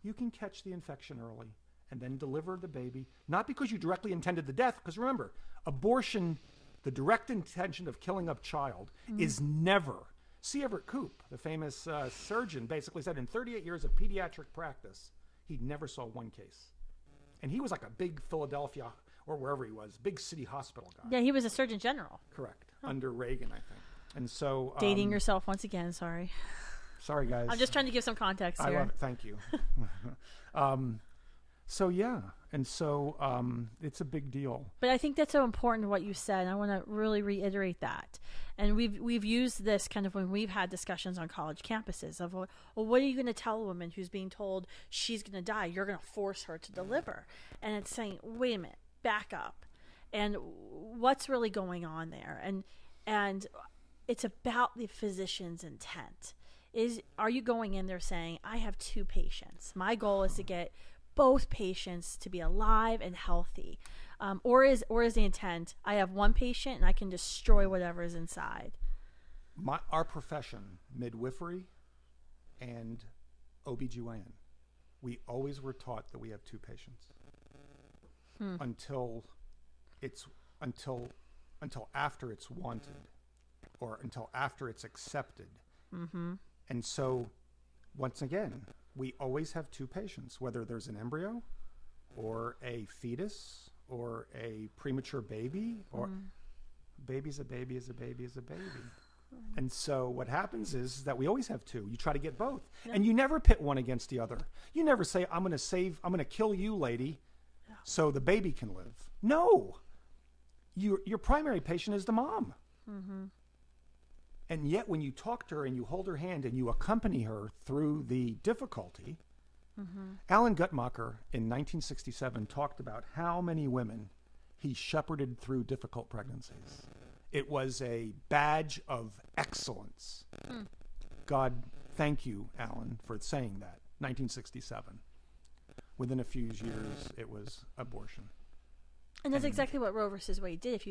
you can catch the infection early and then deliver the baby, not because you directly intended the death, because remember, abortion, the direct intention of killing a child is never. C. Everett Koop, the famous surgeon, basically said in 38 years of pediatric practice, he never saw one case. And he was like a big Philadelphia, or wherever he was, big city hospital guy. Yeah, he was a surgeon general. Correct. Under Reagan, I think. And so... Dating yourself once again, sorry. Sorry, guys. I'm just trying to give some context here. I love it. Thank you. So, yeah. And so it's a big deal. But I think that's so important what you said. I want to really reiterate that. And we've used this kind of when we've had discussions on college campuses of, well, what are you going to tell a woman who's being told she's going to die? You're going to force her to deliver. And it's saying, wait a minute, back up. And what's really going on there? And it's about the physician's intent. Are you going in there saying, I have two patients. My goal is to get both patients to be alive and healthy. Or is the intent, I have one patient and I can destroy whatever is inside? Our profession, midwifery and OBGYN, we always were taught that we have two patients until after it's wanted or until after it's accepted. And so, once again, we always have two patients, whether there's an embryo or a fetus or a premature baby, or baby's a baby is a baby is a baby. And so what happens is that we always have two. You try to get both. Yeah. And you never pit one against the other. You never say, I'm going to kill you, lady, so the baby can live. No. Your primary patient is the mom. Mm-hmm. And yet when you talk to her and you hold her hand and you accompany her through the difficulty, Alan Guttmacher in 1967 talked about how many women he shepherded through difficult pregnancies. It was a badge of excellence. God, thank you, Alan, for saying that. 1967. Within a few years, it was abortion. And that's exactly what Roe versus Wade did.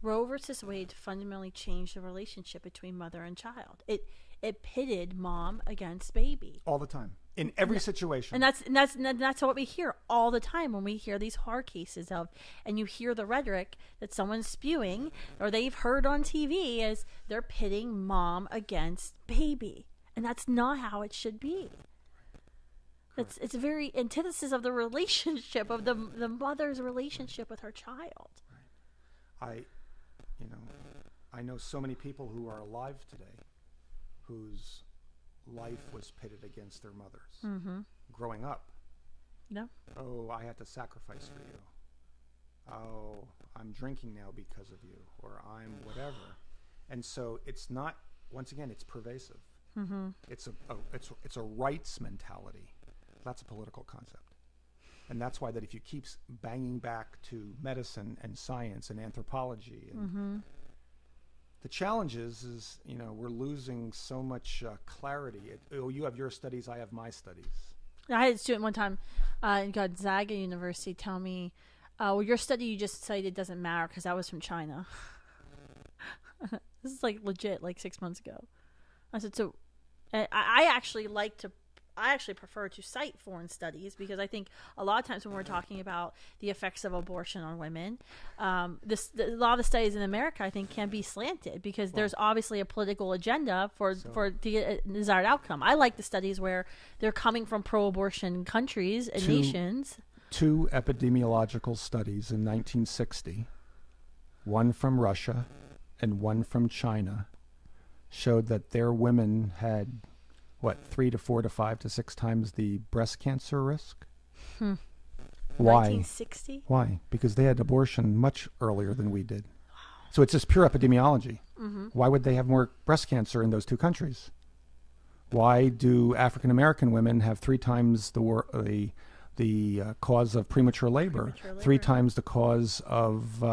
Roe versus Wade fundamentally changed the relationship between mother and child. It pitted mom against baby all the time in every situation. And that's what we hear all the time when we hear these hard cases of, and you hear the rhetoric that someone's spewing or they've heard on TV as they're pitting mom against baby, and that's not how it should be. It's a very antithesis of the relationship of the mother's relationship with her child. I know so many people who are alive today whose life was pitted against their mothers growing up. No. Oh, I had to sacrifice for you. Oh, I'm drinking now because of you, or I'm whatever. And so it's not. Once again, it's pervasive. It's a rights mentality. That's a political concept. And that's why that if you keep banging back to medicine and science and anthropology, and the challenge is we're losing so much clarity. You have your studies, I have my studies. I had a student one time in Gonzaga University tell me, well, your study you just cited doesn't matter because that was from China. This is like legit, like 6 months ago. I said, so I actually prefer to cite foreign studies because I think a lot of times when we're talking about the effects of abortion on women, a lot of the studies in America I think can be slanted because there's obviously a political agenda to get a desired outcome. I like the studies where they're coming from pro-abortion countries and nations. Two epidemiological studies in 1960, one from Russia and one from China, showed that their women had 3 to 4 to 5 to 6 times the breast cancer risk? Why? 1960? Why? Because they had abortion much earlier than we did. So it's just pure epidemiology. Why would they have more breast cancer in those two countries? Why do African American women have 3 times the cause of premature labor, 3 times the cause of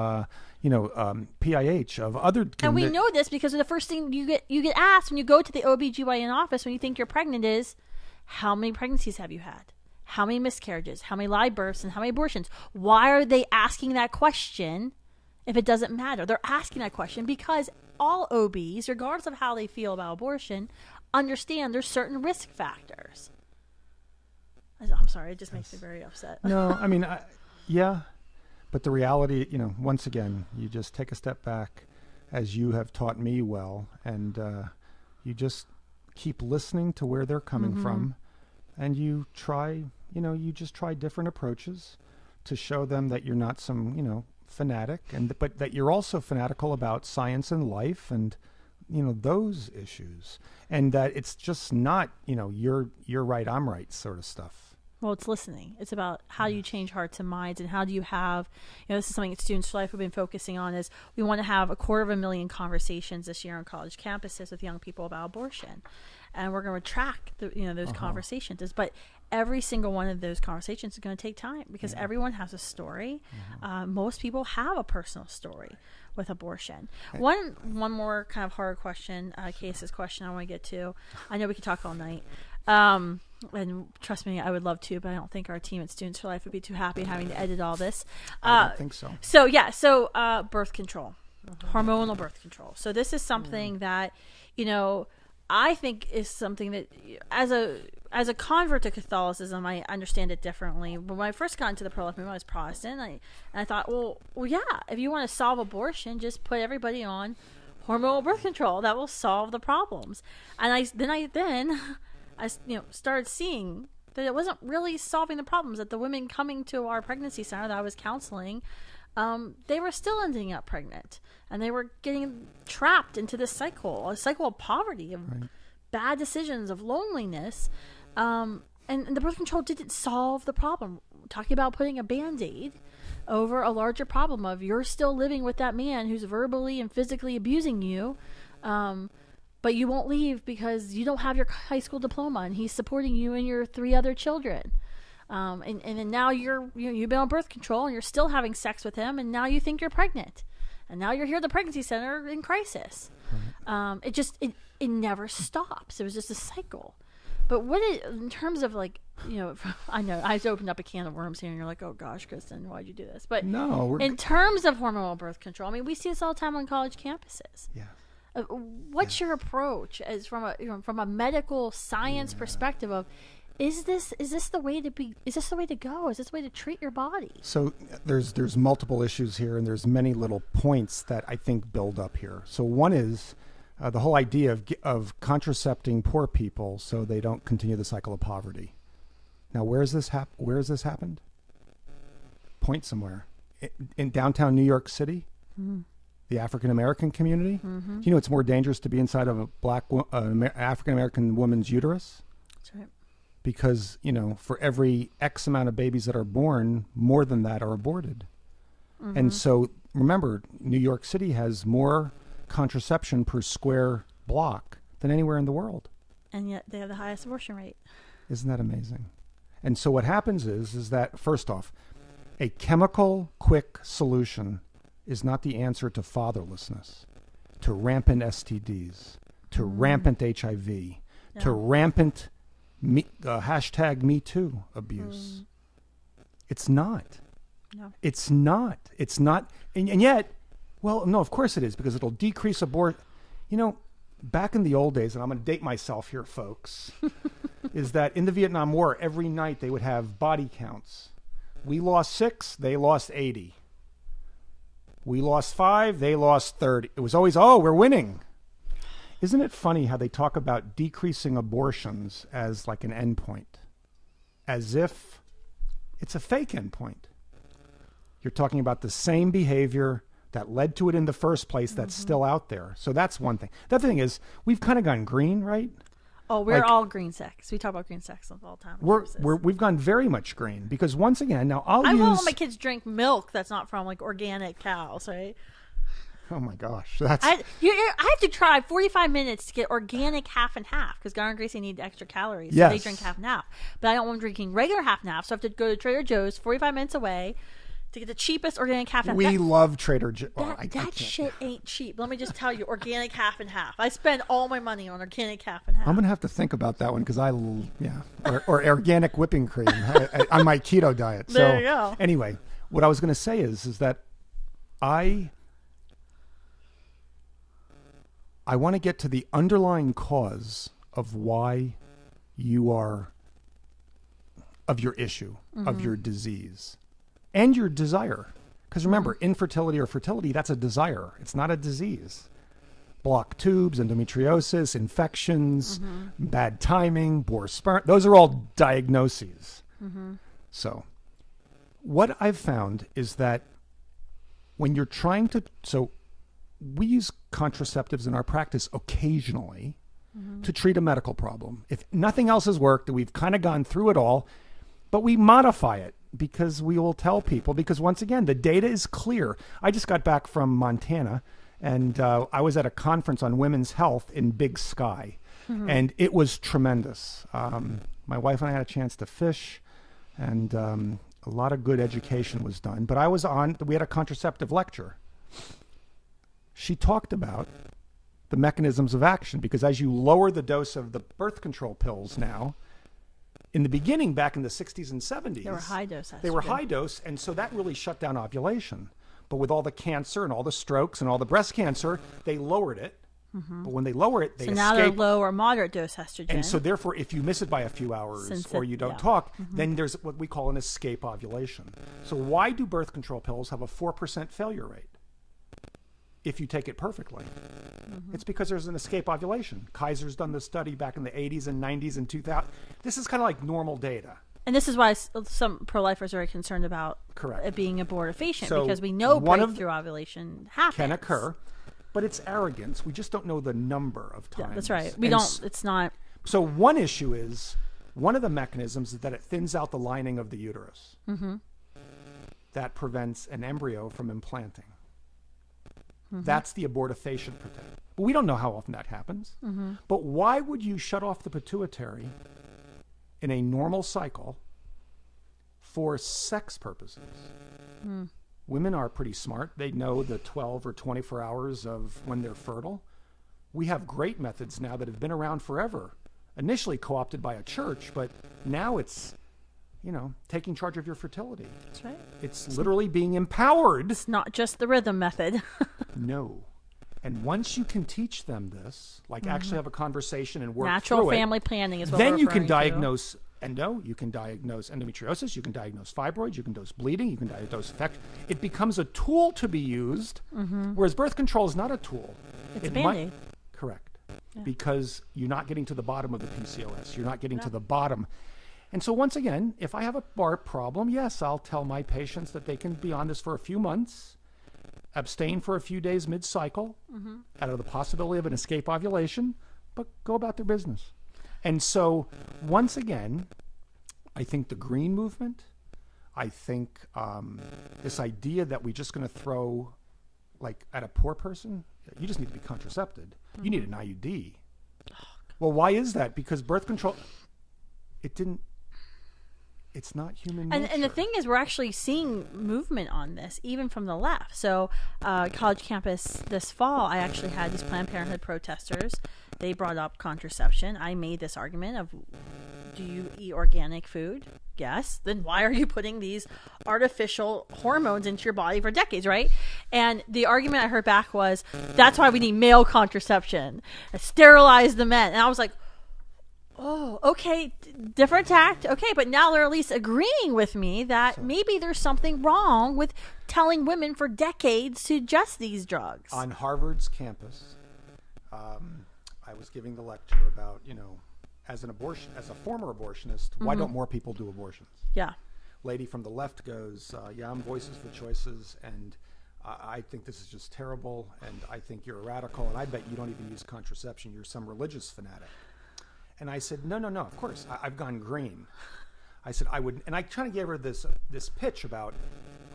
PIH, of other. And we know this because the first thing you get asked when you go to the OBGYN office when you think you're pregnant is, how many pregnancies have you had? How many miscarriages? How many live births? And how many abortions? Why are they asking that question if it doesn't matter? They're asking that question because all OBs, regardless of how they feel about abortion, understand there's certain risk factors. I'm sorry, it just makes me very upset. No, I mean, yeah. But the reality, once again, you just take a step back, as you have taught me well, and you just keep listening to where they're coming from, and you try, you just try different approaches to show them that you're not some, fanatic, but that you're also fanatical about science and life and, those issues, and that it's just not, you're right, I'm right sort of stuff. Well, it's listening. It's about how do you change hearts and minds, and how do you have, this is something that Students for Life have been focusing on, is we want to have 250,000 conversations this year on college campuses with young people about abortion. And we're going to track those conversations. But every single one of those conversations is going to take time because everyone has a story. Most people have a personal story with abortion. One more kind of hard question, Case's question I want to get to. I know we could talk all night. And trust me, I would love to, but I don't think our team at Students for Life would be too happy having to edit all this. I don't think so. So birth control, hormonal birth control. So this is something that, I think is something that as a convert to Catholicism, I understand it differently. But when I first got into the pro-life movement, I was Protestant. I thought, well, yeah, if you want to solve abortion, just put everybody on hormonal birth control. That will solve the problems. And I started seeing that it wasn't really solving the problems, that the women coming to our pregnancy center that I was counseling, they were still ending up pregnant, and they were getting trapped into this cycle, a cycle of poverty, of bad decisions, of loneliness. And the birth control didn't solve the problem. Talking about putting a Band-Aid over a larger problem of you're still living with that man who's verbally and physically abusing you, but you won't leave because you don't have your high school diploma, and he's supporting you and your 3 other children. And then now you've been on birth control and you're still having sex with him, and now you think you're pregnant, and now you're here at the pregnancy center in crisis. It never stops. It was just a cycle. But in terms of like, I know I just opened up a can of worms here, and you're like, oh gosh, Kristen, why'd you do this? But no, in terms of hormonal birth control, I mean, we see this all the time on college campuses. Yeah. What's your approach as from a medical science perspective of, is this the way to be? Is this the way to go? Is this the way to treat your body? So there's multiple issues here, and there's many little points that I think build up here. So one is the whole idea of contracepting poor people so they don't continue the cycle of poverty. Now, where has this happened? Point somewhere. In downtown New York City, the African American community. Do you know it's more dangerous to be inside of a black African American woman's uterus? That's right. Because, for every X amount of babies that are born, more than that are aborted. And so, remember, New York City has more contraception per square block than anywhere in the world. And yet they have the highest abortion rate. Isn't that amazing? And so what happens is that, first off, a chemical quick solution is not the answer to fatherlessness, to rampant STDs, to rampant HIV, to rampant hashtag Me Too abuse. It's not. No. It's not. It's not. And yet, well, no, of course it is, because it'll decrease abortion. Back in the old days, and I'm going to date myself here, folks, is that in the Vietnam War, every night they would have body counts. We lost 6, they lost 80. We lost 5, they lost 30. It was always, we're winning. Isn't it funny how they talk about decreasing abortions as like an endpoint, as if it's a fake endpoint? You're talking about the same behavior that led to it in the first place that's still out there. So that's one thing. The other thing is, we've kind of gone green, right? Oh, we're all green sex. We talk about green sex all the time. We've gone very much green, because once again, now I won't let my kids drink milk that's not from like organic cows, right? Oh my gosh, I have to try 45 minutes to get organic half and half, because Garner and Gracie need extra calories, so yes. They drink half and half. But I don't want them drinking regular half and half, so I have to go to Trader Joe's 45 minutes away to get the cheapest organic half and half. We love Trader Joe's. That shit ain't cheap. Let me just tell you, organic half and half. I spend all my money on organic half and half. I'm gonna have to think about that one, because or organic whipping cream on my keto diet. There you go. Anyway, what I was gonna say is that I want to get to the underlying cause of why of your issue, of your disease. And your desire. Because remember, infertility or fertility, that's a desire. It's not a disease. Blocked tubes, endometriosis, infections, bad timing, poor sperm. Those are all diagnoses. So what I've found is that when you're trying to... So we use contraceptives in our practice occasionally to treat a medical problem. If nothing else has worked, we've kind of gone through it all, but we modify it. Because we will tell people, because once again, the data is clear. I just got back from Montana, and I was at a conference on women's health in Big Sky, and it was tremendous. My wife and I had a chance to fish, and a lot of good education was done. But we had a contraceptive lecture. She talked about the mechanisms of action, because as you lower the dose of the birth control pills now, in the beginning, back in the 60s and 70s, they were high dose. They were high dose, and so that really shut down ovulation. But with all the cancer and all the strokes and all the breast cancer, they lowered it. But when they lower it, they escape. Now they're low or moderate dose estrogen. And so therefore, if you miss it by a few hours or you don't talk, then there's what we call an escape ovulation. So why do birth control pills have a 4% failure rate? if you take it perfectly. It's because there's an escape ovulation. Kaiser's done this study back in the 80s and 90s and 2000. This is kind of like normal data. And this is why some pro-lifers are very concerned about it being abortifacient, because we know breakthrough ovulation happens. Can occur, but it's arrogance. We just don't know the number of times. Yeah, that's right. It's not. So one issue is, one of the mechanisms is that it thins out the lining of the uterus. That prevents an embryo from implanting. That's the abortifacient protector. But we don't know how often that happens. But why would you shut off the pituitary in a normal cycle for sex purposes? Women are pretty smart. They know the 12 or 24 hours of when they're fertile. We have great methods now that have been around forever. Initially co-opted by a church, but now it's, taking charge of your fertility. That's right. It's literally being empowered. It's not just the rhythm method. No. And once you can teach them this, like actually have a conversation and work Natural through family planning is what then we're you can referring diagnose endo, you can diagnose endometriosis, you can diagnose fibroids, you can diagnose bleeding, you can diagnose infection. It becomes a tool to be used, whereas birth control is not a tool. It's a Band-Aid. Correct. Yeah. Because you're not getting to the bottom of the PCOS. You're not getting to the bottom. And so once again, if I have a bar problem, yes, I'll tell my patients that they can be on this for a few months, abstain for a few days mid-cycle out of the possibility of an escape ovulation, but go about their business. And so once again, I think the green movement, I think this idea that we're just going to throw like at a poor person, you just need to be contracepted. You need an IUD. Well, why is that? Because birth control, it's not human nature. And the thing is, we're actually seeing movement on this, even from the left. So college campus this fall, I actually had these Planned Parenthood protesters. They brought up contraception. I made this argument of, do you eat organic food? Yes. Then why are you putting these artificial hormones into your body for decades, right? And the argument I heard back was, that's why we need male contraception. Sterilize the men. And I was like, oh, okay, different tact. Okay, but now they're at least agreeing with me that maybe there's something wrong with telling women for decades to ingest these drugs. On Harvard's campus, I was giving the lecture about, as a former abortionist, why don't more people do abortions? Yeah. Lady from the left goes, I'm Voices for Choices, and I think this is just terrible, and I think you're a radical, and I bet you don't even use contraception. You're some religious fanatic. And I said, no, of course, I've gone green. I said, I would, and I kind of gave her this pitch about,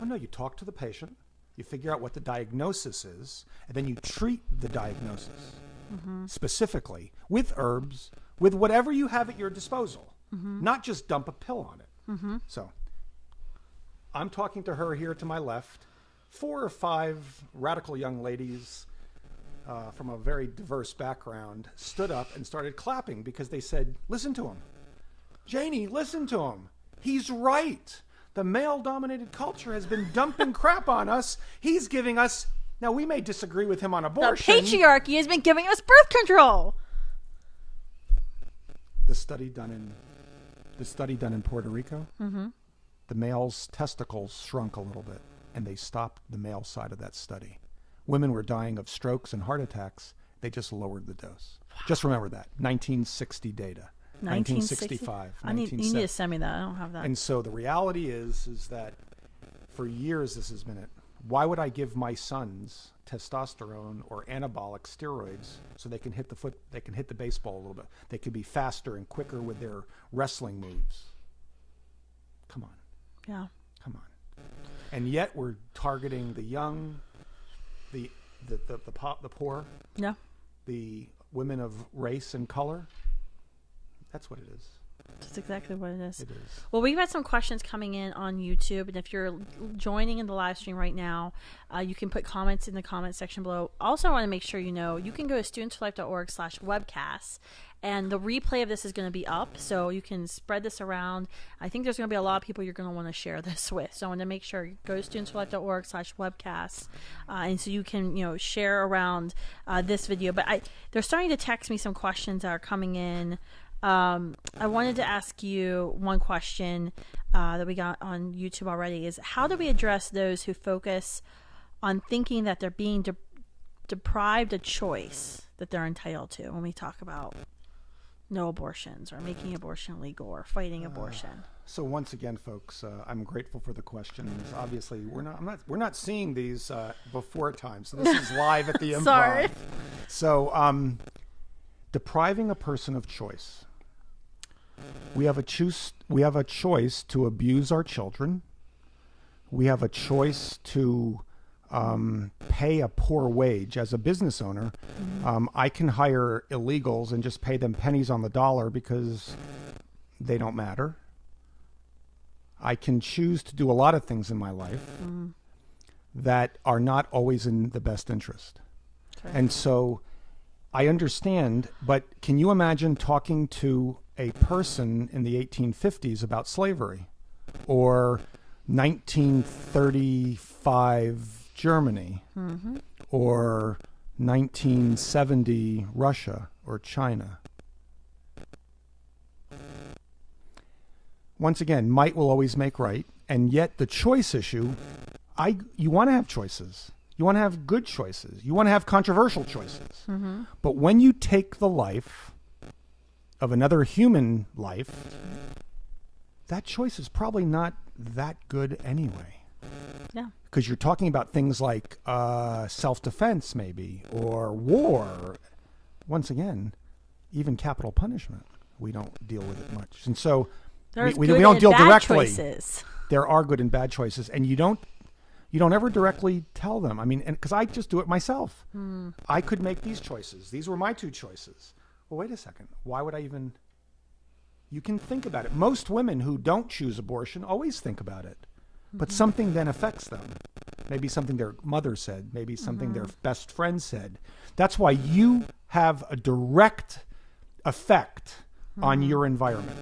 oh no, you talk to the patient, you figure out what the diagnosis is, and then you treat the diagnosis specifically with herbs, with whatever you have at your disposal, not just dump a pill on it. So I'm talking to her here to my left, 4 or 5 radical young ladies from a very diverse background stood up and started clapping because they said, listen to him. Janie, listen to him. He's right. The male-dominated culture has been dumping crap on us. He's giving us, now we may disagree with him on abortion. The patriarchy has been giving us birth control. The study done in Puerto Rico, the male's testicles shrunk a little bit, and they stopped the male side of that study. Women were dying of strokes and heart attacks. They just lowered the dose. Wow. Just remember that. 1960 data. 1965. You need to send me that. I don't have that. And so the reality is that for years this has been it. Why would I give my sons testosterone or anabolic steroids so they can hit the baseball a little bit? They can be faster and quicker with their wrestling moves. Come on. Yeah. Come on. And yet we're targeting the young, the poor, yeah, the women of race and color. That's what it is. That's exactly what it is. It is. Well, we've had some questions coming in on YouTube, and if you're joining in the live stream right now, you can put comments in the comment section below. Also, I want to make sure you know you can go to studentsforlife.org/webcasts, and the replay of this is going to be up, so you can spread this around. I think there's going to be a lot of people you're going to want to share this with, so I want to make sure you go to studentsforlife.org/webcasts, and so you can share around this video. But they're starting to text me some questions that are coming in. I wanted to ask you one question that we got on YouTube already is, how do we address those who focus on thinking that they're being deprived a choice that they're entitled to when we talk about no abortions or making abortion legal or fighting abortion? So once again, folks, I'm grateful for the questions. Obviously, we're not seeing these before time, so this is live at the Improv. Sorry. So, depriving a person of choice. We have a choice to abuse our children. We have a choice to pay a poor wage. As a business owner, I can hire illegals and just pay them pennies on the dollar because they don't matter. I can choose to do a lot of things in my life that are not always in the best interest. Okay. And so I understand, but can you imagine talking to a person in the 1850s about slavery or 1935 Germany or 1970 Russia or China? Once again, might will always make right, and yet the choice issue, you want to have choices. You want to have good choices. You want to have controversial choices. But when you take the life of another human life, that choice is probably not that good anyway. Yeah. Because you're talking about things like self-defense maybe, or war. Once again, even capital punishment, we don't deal with it much. And so we don't deal directly. Choices. There are good and bad choices, and you don't ever directly tell them. I mean, because I just do it myself. I could make these choices. These were my two choices. Well, wait a second. Why would I even? You can think about it. Most women who don't choose abortion always think about it, but something then affects them. Maybe something their mother said. Maybe something their best friend said. That's why you have a direct effect on your environment.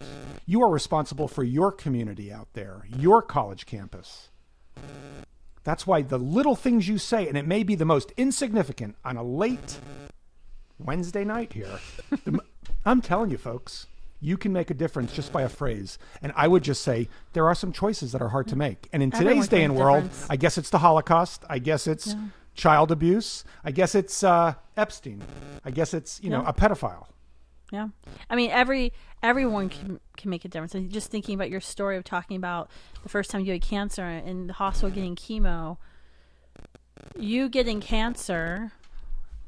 You are responsible for your community out there, your college campus. That's why the little things you say, and it may be the most insignificant on a late Wednesday night here, I'm telling you, folks, you can make a difference just by a phrase. And I would just say there are some choices that are hard to make. And in today's day and world, I guess it's the Holocaust. I guess it's child abuse. I guess it's Epstein. I guess it's, a pedophile. Yeah. I mean, everyone can make a difference. And just thinking about your story of talking about the first time you had cancer in the hospital getting chemo, you getting cancer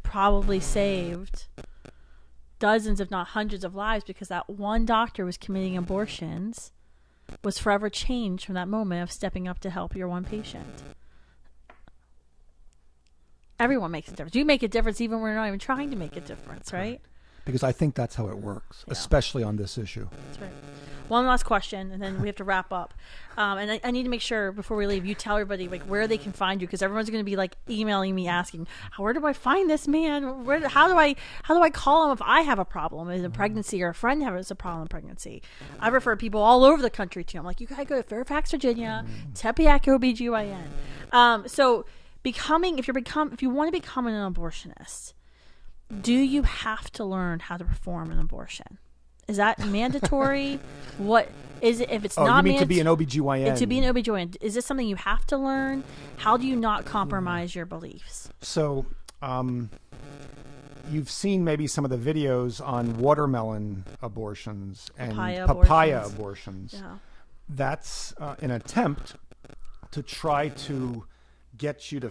probably saved dozens, if not hundreds of lives, because that one doctor was committing abortions, was forever changed from that moment of stepping up to help your one patient. Everyone makes a difference. You make a difference even when you're not even trying to make a difference, right? Because I think that's how it works, especially on this issue. That's right. One last question, and then we have to wrap up. And I need to make sure before we leave, you tell everybody where they can find you, because everyone's going to be emailing me asking, where do I find this man? How do I call him if I have a problem in a pregnancy or a friend has a problem in pregnancy? I refer people all over the country to him. You gotta go to Fairfax, Virginia, Tepeyac OBGYN. So if you want to become an abortionist, do you have to learn how to perform an abortion? Is that mandatory? What is it if it's not mandatory? To be an OBGYN? To be an OBGYN. Is this something you have to learn? How do you not compromise your beliefs? So, you've seen maybe some of the videos on watermelon abortions and papaya abortions. Yeah. That's an attempt to try to get you to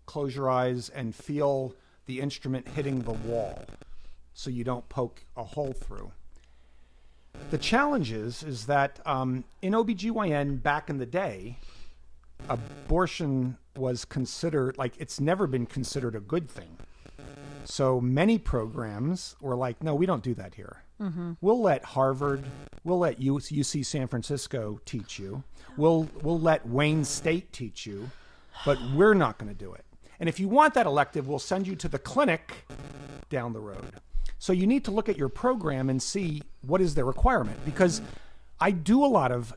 close your eyes and feel the instrument hitting the wall so you don't poke a hole through. The challenge is that in OBGYN back in the day, abortion was considered, it's never been considered a good thing. So many programs were no, we don't do that here. We'll let Harvard, we'll let UC San Francisco teach you. We'll let Wayne State teach you, but we're not going to do it. And if you want that elective, we'll send you to the clinic down the road. So you need to look at your program and see what is their requirement. Because I do a lot of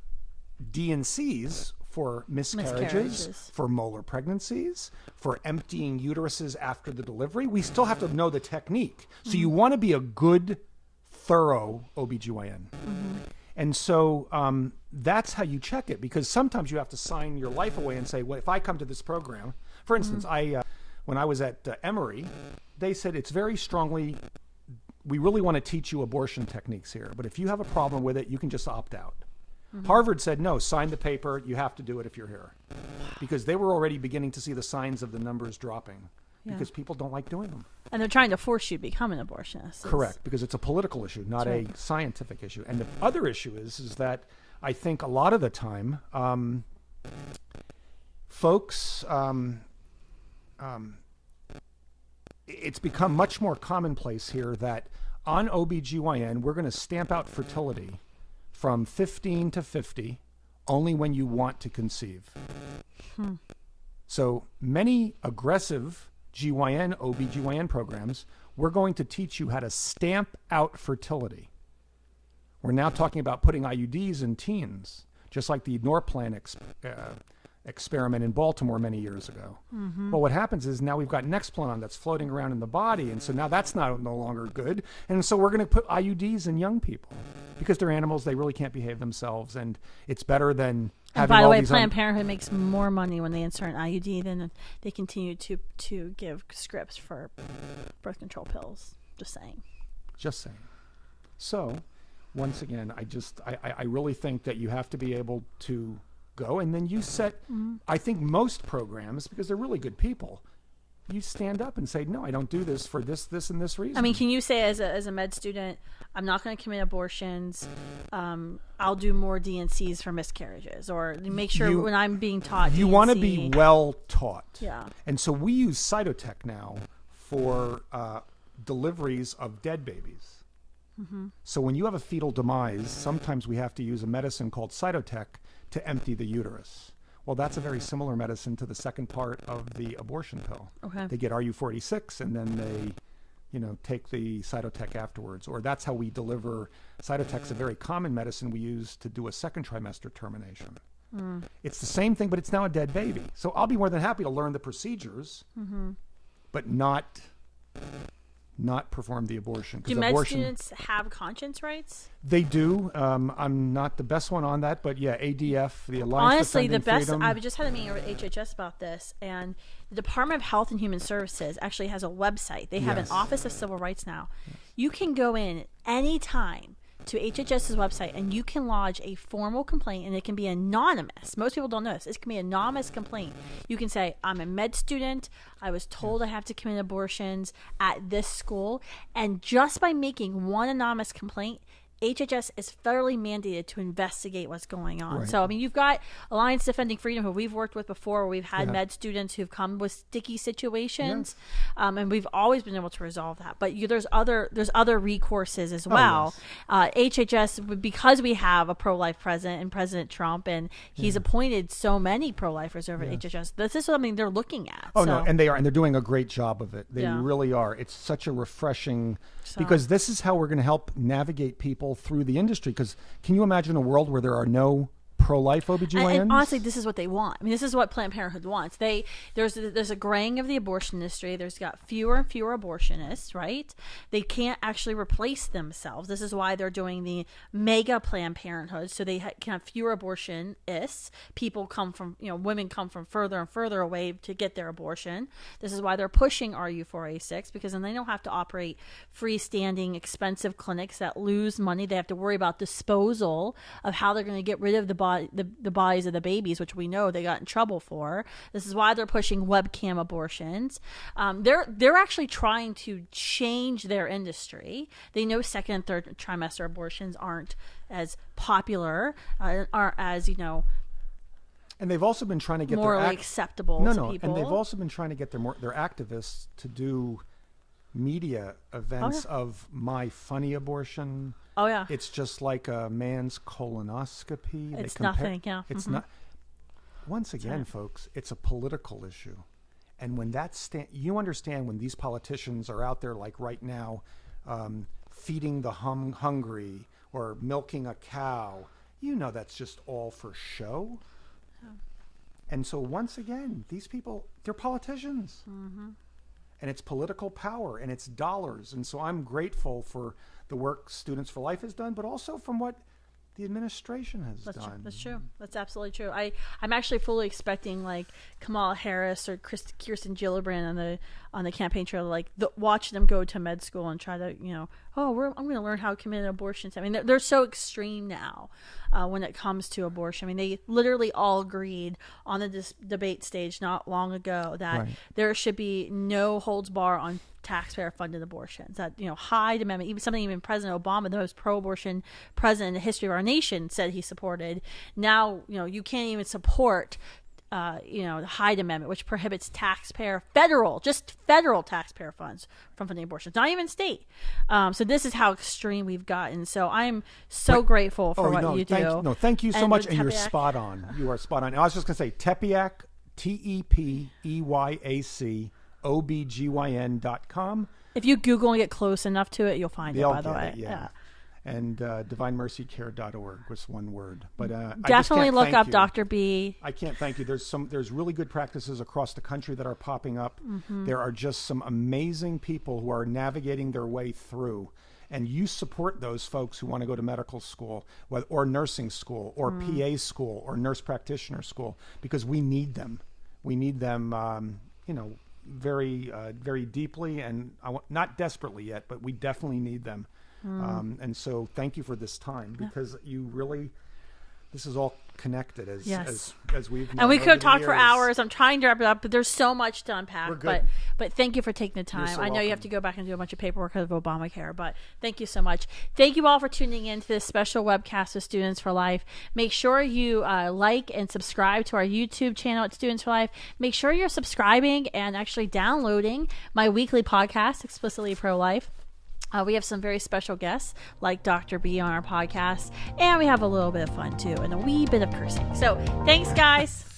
D&Cs for miscarriages, for molar pregnancies, for emptying uteruses after the delivery. We still have to know the technique. So you want to be a good, thorough OBGYN. And so that's how you check it, because sometimes you have to sign your life away and say, well, if I come to this program, for instance, when I was at Emory, they said it's very strongly, we really want to teach you abortion techniques here, but if you have a problem with it, you can just opt out. Harvard said, no, sign the paper. You have to do it if you're here. Because they were already beginning to see the signs of the numbers dropping because people don't like doing them. And they're trying to force you to become an abortionist. Correct, because it's a political issue, not a scientific issue. And the other issue is that I think a lot of the time, folks, it's become much more commonplace here that on OBGYN, we're going to stamp out fertility from 15 to 50 only when you want to conceive. So many aggressive GYN, OBGYN programs, we're going to teach you how to stamp out fertility. We're now talking about putting IUDs in teens, just like the Norplan experiment in Baltimore many years ago. Well, what happens is now we've got Nexplanon that's floating around in the body, and so now that's no longer good. And so we're going to put IUDs in young people because they're animals, they really can't behave themselves, and it's better than having by the all way, these Planned Parenthood makes more money when they insert an IUD than they continue to give scripts for birth control pills. Just saying. Just saying. So, once again, I really think that you have to be able to go, and then you set, I think most programs, because they're really good people, you stand up and say, no, I don't do this for this, and this reason. I mean, can you say as a med student, I'm not going to commit abortions, I'll do more DNCs for miscarriages, or make sure when I'm being taught you DNC, want to be well taught. Yeah. And so we use Cytotec now for deliveries of dead babies. So when you have a fetal demise, sometimes we have to use a medicine called Cytotec to empty the uterus. Well, that's a very similar medicine to the second part of the abortion pill. Okay. They get RU46 and then they, take the Cytotec afterwards. Or that's how we deliver. Cytotec's a very common medicine we use to do a second trimester termination. It's the same thing, but it's now a dead baby. So I'll be more than happy to learn the procedures, but not perform the abortion. Do med students have conscience rights? They do. I'm not the best one on that, but yeah, ADF, the Alliance Honestly, Defending the best. Freedom. I just had a meeting with HHS about this, and the Department of Health and Human Services actually has a website. They have an Office of Civil Rights now. You can go in anytime to HHS's website, and you can lodge a formal complaint, and it can be anonymous. Most people don't know this. It can be an anonymous complaint. You can say, I'm a med student. I was told I have to commit abortions at this school. And just by making one anonymous complaint, HHS is federally mandated to investigate what's going on. Right. So, I mean, you've got Alliance Defending Freedom, who we've worked with before, where we've had med students who've come with sticky situations, and we've always been able to resolve that. But there's other recourses as well. HHS, because we have a pro-life president and President Trump, and he's appointed so many pro-lifers over at HHS, this is something they're looking at. No, and they are, and they're doing a great job of it. They really are. It's such a refreshing, because this is how we're going to help navigate people through the industry. Because can you imagine a world where there are no pro-life OBGYNs? And honestly, this is what they want. I mean, this is what Planned Parenthood wants. There's a graying of the abortion industry. There's got fewer and fewer abortionists, right? They can't actually replace themselves. This is why they're doing the mega Planned Parenthood, so they can have fewer abortionists. People come from, women come from further and further away to get their abortion. This is why they're pushing RU486, because then they don't have to operate freestanding, expensive clinics that lose money. They have to worry about disposal of how they're going to get rid of the bodies of the babies, which we know they got in trouble for. This is why they're pushing webcam abortions. They're actually trying to change their industry. They know second and third trimester abortions aren't as popular, aren't as and they've also been trying to get morally acceptable to people. And they've also been trying to get their activists to do media events of my funny abortion. Oh yeah, it's just like a man's colonoscopy. It's nothing. Yeah, it's not. Once again, folks, it's a political issue, and when you understand when these politicians are out there, like right now, feeding the hungry or milking a cow, that's just all for show. Yeah. And so once again, these people, they're politicians. And it's political power and it's dollars. And so I'm grateful for the work Students for Life has done, but also from what the administration has done. That's true. That's absolutely true. I'm actually fully expecting like Kamala Harris or Kirsten Gillibrand on the campaign trail, like watch them go to med school and try to, I'm going to learn how to commit an abortion. I mean, they're so extreme now when it comes to abortion. I mean, they literally all agreed on the debate stage not long ago that there should be no holds bar on taxpayer-funded abortions. That Hyde Amendment, even President Obama, the most pro-abortion president in the history of our nation, said he supported. Now, you can't even support, the Hyde Amendment, which prohibits federal taxpayer funds from funding abortions, not even state. So this is how extreme we've gotten. So I'm so grateful for what you do. Thank you so much, and you're spot on. You are spot on. I was just going to say Tepyac, TEPEYAC. OBGYN.com. If you Google and get close enough to it, you'll find it, by the way. Yeah. And divinemercycare.org was one word. But definitely look up Dr. B. I can't thank you. There's really good practices across the country that are popping up. Mm-hmm. There are just some amazing people who are navigating their way through. And you support those folks who want to go to medical school or nursing school or PA school or nurse practitioner school, because we need them. We need them, very, very deeply, and not desperately yet, but we definitely need them. And so thank you for this time, because you really, this is all connected as we've known. And we could have talked for hours. I'm trying to wrap it up, but there's so much to unpack. But thank you for taking the time. I know you have to go back and do a bunch of paperwork because of Obamacare, but thank you so much. Thank you all for tuning in to this special webcast of Students for Life. Make sure you like and subscribe to our YouTube channel at Students for Life. Make sure you're subscribing and actually downloading my weekly podcast, Explicitly Pro-Life. We have some very special guests like Dr. B on our podcast, and we have a little bit of fun too, and a wee bit of cursing. So thanks, guys.